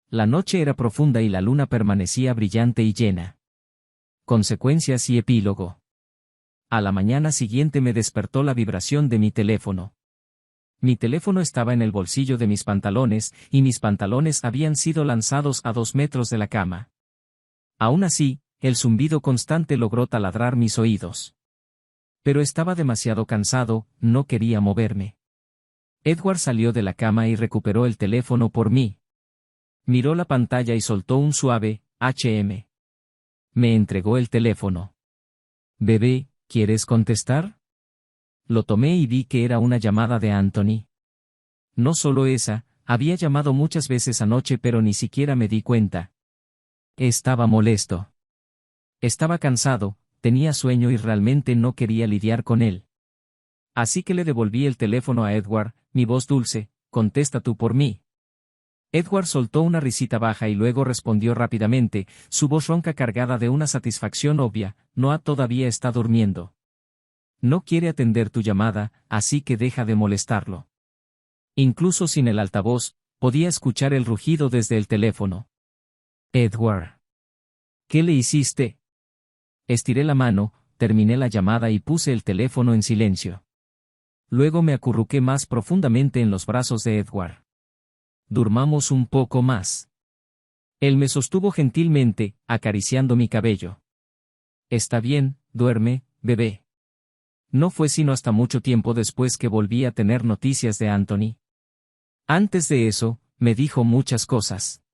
La noche era profunda y la luna permanecía brillante y llena. Consecuencias y epílogo. A la mañana siguiente me despertó la vibración de mi teléfono. Mi teléfono estaba en el bolsillo de mis pantalones, y mis pantalones habían sido lanzados a 2 metros de la cama. Aún así, el zumbido constante logró taladrar mis oídos. Pero estaba demasiado cansado, no quería moverme. Edward salió de la cama y recuperó el teléfono por mí. Miró la pantalla y soltó un suave «HM». Me entregó el teléfono. «Bebé, ¿quieres contestar?» Lo tomé y vi que era una llamada de Anthony. No solo esa, había llamado muchas veces anoche pero ni siquiera me di cuenta. Estaba molesto. Estaba cansado, tenía sueño y realmente no quería lidiar con él. Así que le devolví el teléfono a Edward, mi voz dulce: «Contesta tú por mí». Edward soltó una risita baja y luego respondió rápidamente, su voz ronca cargada de una satisfacción obvia: «Noah todavía está durmiendo. No quiere atender tu llamada, así que deja de molestarlo». Incluso sin el altavoz, podía escuchar el rugido desde el teléfono. «Edward. ¿Qué le hiciste?» Estiré la mano, terminé la llamada y puse el teléfono en silencio. Luego me acurruqué más profundamente en los brazos de Edward. «Durmamos un poco más». Él me sostuvo gentilmente, acariciando mi cabello. «Está bien, duerme, bebé». No fue sino hasta mucho tiempo después que volví a tener noticias de Anthony. Antes de eso, me dijo muchas cosas.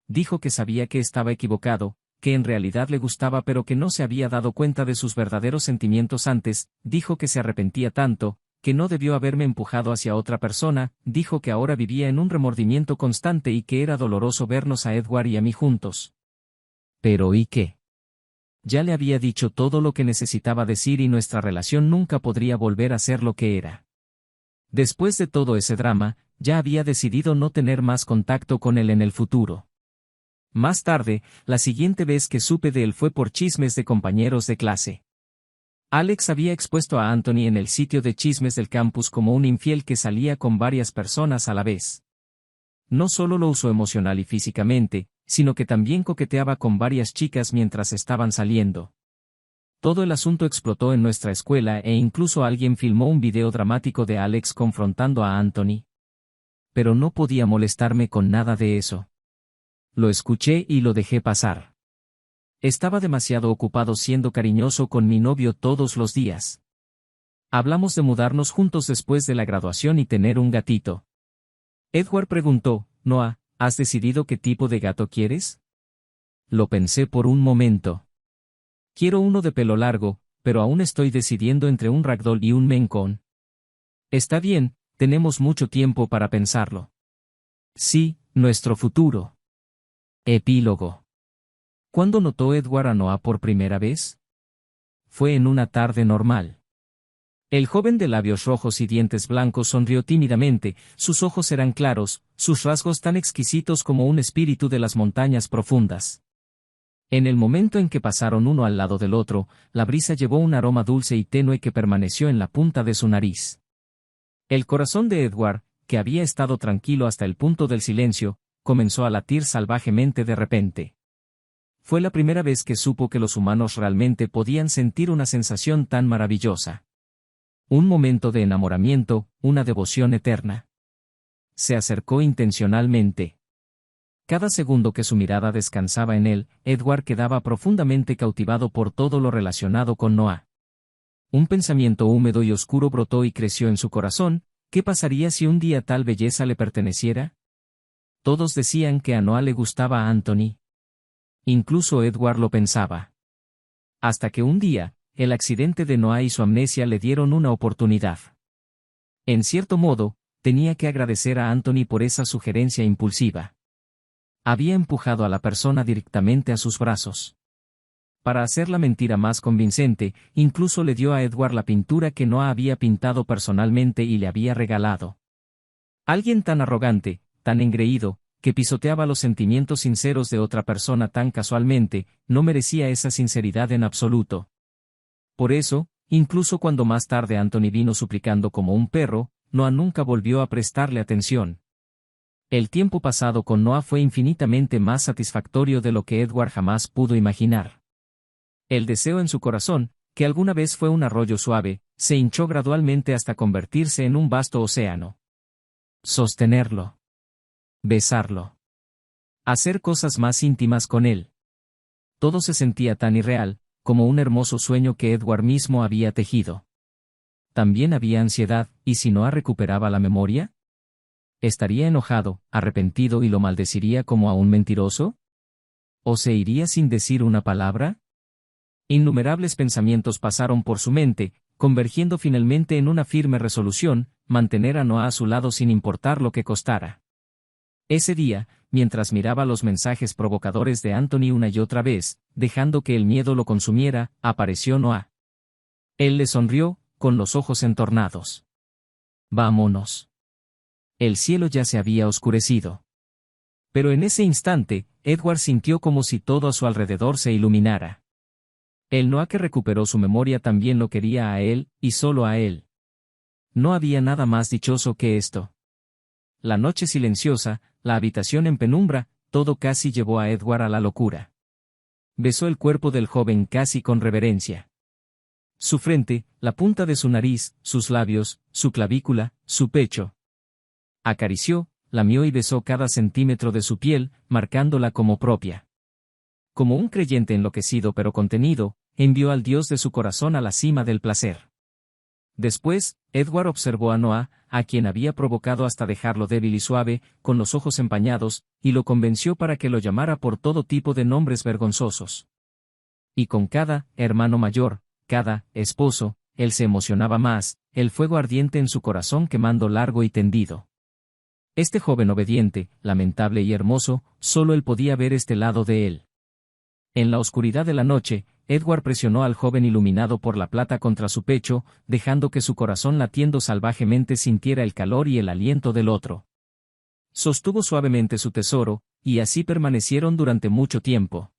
Dijo que sabía que estaba equivocado, que en realidad le gustaba pero que no se había dado cuenta de sus verdaderos sentimientos antes, dijo que se arrepentía tanto, que no debió haberme empujado hacia otra persona, dijo que ahora vivía en un remordimiento constante y que era doloroso vernos a Edward y a mí juntos. Pero ¿y qué? Ya le había dicho todo lo que necesitaba decir y nuestra relación nunca podría volver a ser lo que era. Después de todo ese drama, ya había decidido no tener más contacto con él en el futuro. Más tarde, la siguiente vez que supe de él fue por chismes de compañeros de clase. Alex había expuesto a Anthony en el sitio de chismes del campus como un infiel que salía con varias personas a la vez. No solo lo usó emocional y físicamente, sino que también coqueteaba con varias chicas mientras estaban saliendo. Todo el asunto explotó en nuestra escuela e incluso alguien filmó un video dramático de Alex confrontando a Anthony. Pero no podía molestarme con nada de eso. Lo escuché y lo dejé pasar. Estaba demasiado ocupado siendo cariñoso con mi novio todos los días. Hablamos de mudarnos juntos después de la graduación y tener un gatito. Edward preguntó: «Noah, ¿has decidido qué tipo de gato quieres?» Lo pensé por un momento. Quiero uno de pelo largo, pero aún estoy decidiendo entre un ragdoll y un Maine Coon. Está bien, tenemos mucho tiempo para pensarlo. Sí, nuestro futuro. Epílogo. ¿Cuándo notó Edward a Noah por primera vez? Fue en una tarde normal. El joven de labios rojos y dientes blancos sonrió tímidamente, sus ojos eran claros, sus rasgos tan exquisitos como un espíritu de las montañas profundas. En el momento en que pasaron uno al lado del otro, la brisa llevó un aroma dulce y tenue que permaneció en la punta de su nariz. El corazón de Edward, que había estado tranquilo hasta el punto del silencio, comenzó a latir salvajemente de repente. Fue la primera vez que supo que los humanos realmente podían sentir una sensación tan maravillosa. Un momento de enamoramiento, una devoción eterna. Se acercó intencionalmente. Cada segundo que su mirada descansaba en él, Edward quedaba profundamente cautivado por todo lo relacionado con Noah. Un pensamiento húmedo y oscuro brotó y creció en su corazón. ¿Qué pasaría si un día tal belleza le perteneciera? Todos decían que a Noah le gustaba a Anthony. Incluso Edward lo pensaba. Hasta que un día, el accidente de Noah y su amnesia le dieron una oportunidad. En cierto modo, tenía que agradecer a Anthony por esa sugerencia impulsiva. Había empujado a la persona directamente a sus brazos. Para hacer la mentira más convincente, incluso le dio a Edward la pintura que Noah había pintado personalmente y le había regalado. Alguien tan arrogante, tan engreído, que pisoteaba los sentimientos sinceros de otra persona tan casualmente, no merecía esa sinceridad en absoluto. Por eso, incluso cuando más tarde Anthony vino suplicando como un perro, Noah nunca volvió a prestarle atención. El tiempo pasado con Noah fue infinitamente más satisfactorio de lo que Edward jamás pudo imaginar. El deseo en su corazón, que alguna vez fue un arroyo suave, se hinchó gradualmente hasta convertirse en un vasto océano. Sostenerlo. Besarlo. Hacer cosas más íntimas con él. Todo se sentía tan irreal, como un hermoso sueño que Edward mismo había tejido. También había ansiedad, ¿y si Noah recuperaba la memoria? ¿Estaría enojado, arrepentido y lo maldeciría como a un mentiroso? ¿O se iría sin decir una palabra? Innumerables pensamientos pasaron por su mente, convergiendo finalmente en una firme resolución: mantener a Noah a su lado sin importar lo que costara. Ese día, mientras miraba los mensajes provocadores de Anthony una y otra vez, dejando que el miedo lo consumiera, apareció Noah. Él le sonrió, con los ojos entornados. «Vámonos». El cielo ya se había oscurecido. Pero en ese instante, Edward sintió como si todo a su alrededor se iluminara. El Noah que recuperó su memoria también lo quería a él, y solo a él. No había nada más dichoso que esto. La noche silenciosa, la habitación en penumbra, todo casi llevó a Edward a la locura. Besó el cuerpo del joven casi con reverencia. Su frente, la punta de su nariz, sus labios, su clavícula, su pecho. Acarició, lamió y besó cada centímetro de su piel, marcándola como propia. Como un creyente enloquecido pero contenido, envió al Dios de su corazón a la cima del placer. Después, Edward observó a Noah, a quien había provocado hasta dejarlo débil y suave, con los ojos empañados, y lo convenció para que lo llamara por todo tipo de nombres vergonzosos. Y con cada hermano mayor, cada esposo, él se emocionaba más, el fuego ardiente en su corazón quemando largo y tendido. Este joven obediente, lamentable y hermoso, solo él podía ver este lado de él. En la oscuridad de la noche, Edward presionó al joven iluminado por la plata contra su pecho, dejando que su corazón latiendo salvajemente sintiera el calor y el aliento del otro. Sostuvo suavemente su tesoro, y así permanecieron durante mucho tiempo.